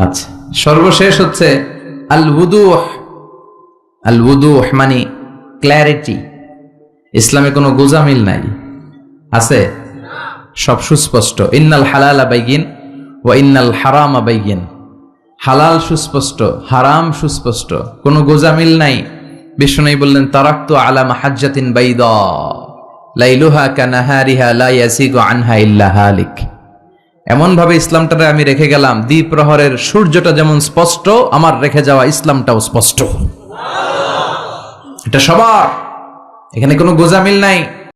আচ্ছা। সর্বশেষ হচ্ছে আল ওযুহ। আল ওযুহ মানে ক্ল্যারিটি। ইসলামে কোনো গোজামিল নাই, আছে? সব সুস্পষ্ট। ইন্নাল হালালা বাইয়িন ওয়া ইন্নাল হারামা বাইয়িন। হালাল সুস্পষ্ট, হারাম সুস্পষ্ট, কোনো গোজামিল নাই। বিষ্ণু বললেন, তারাকতু আলা মাহাজ্জাতিন বাইদা লাইলুহা কানাহারিহা লা ইয়াসিগু আনহা ইল্লা হালিক। এমন ভাবে ইসলামটারে আমি রেখে গেলাম, দ্বিপ্রহরের সূর্যটা যেমন স্পষ্ট, আমার রেখে যাওয়া ইসলামটাও স্পষ্ট। এটা সবার, এখানে কোনো গোজামিল নাই।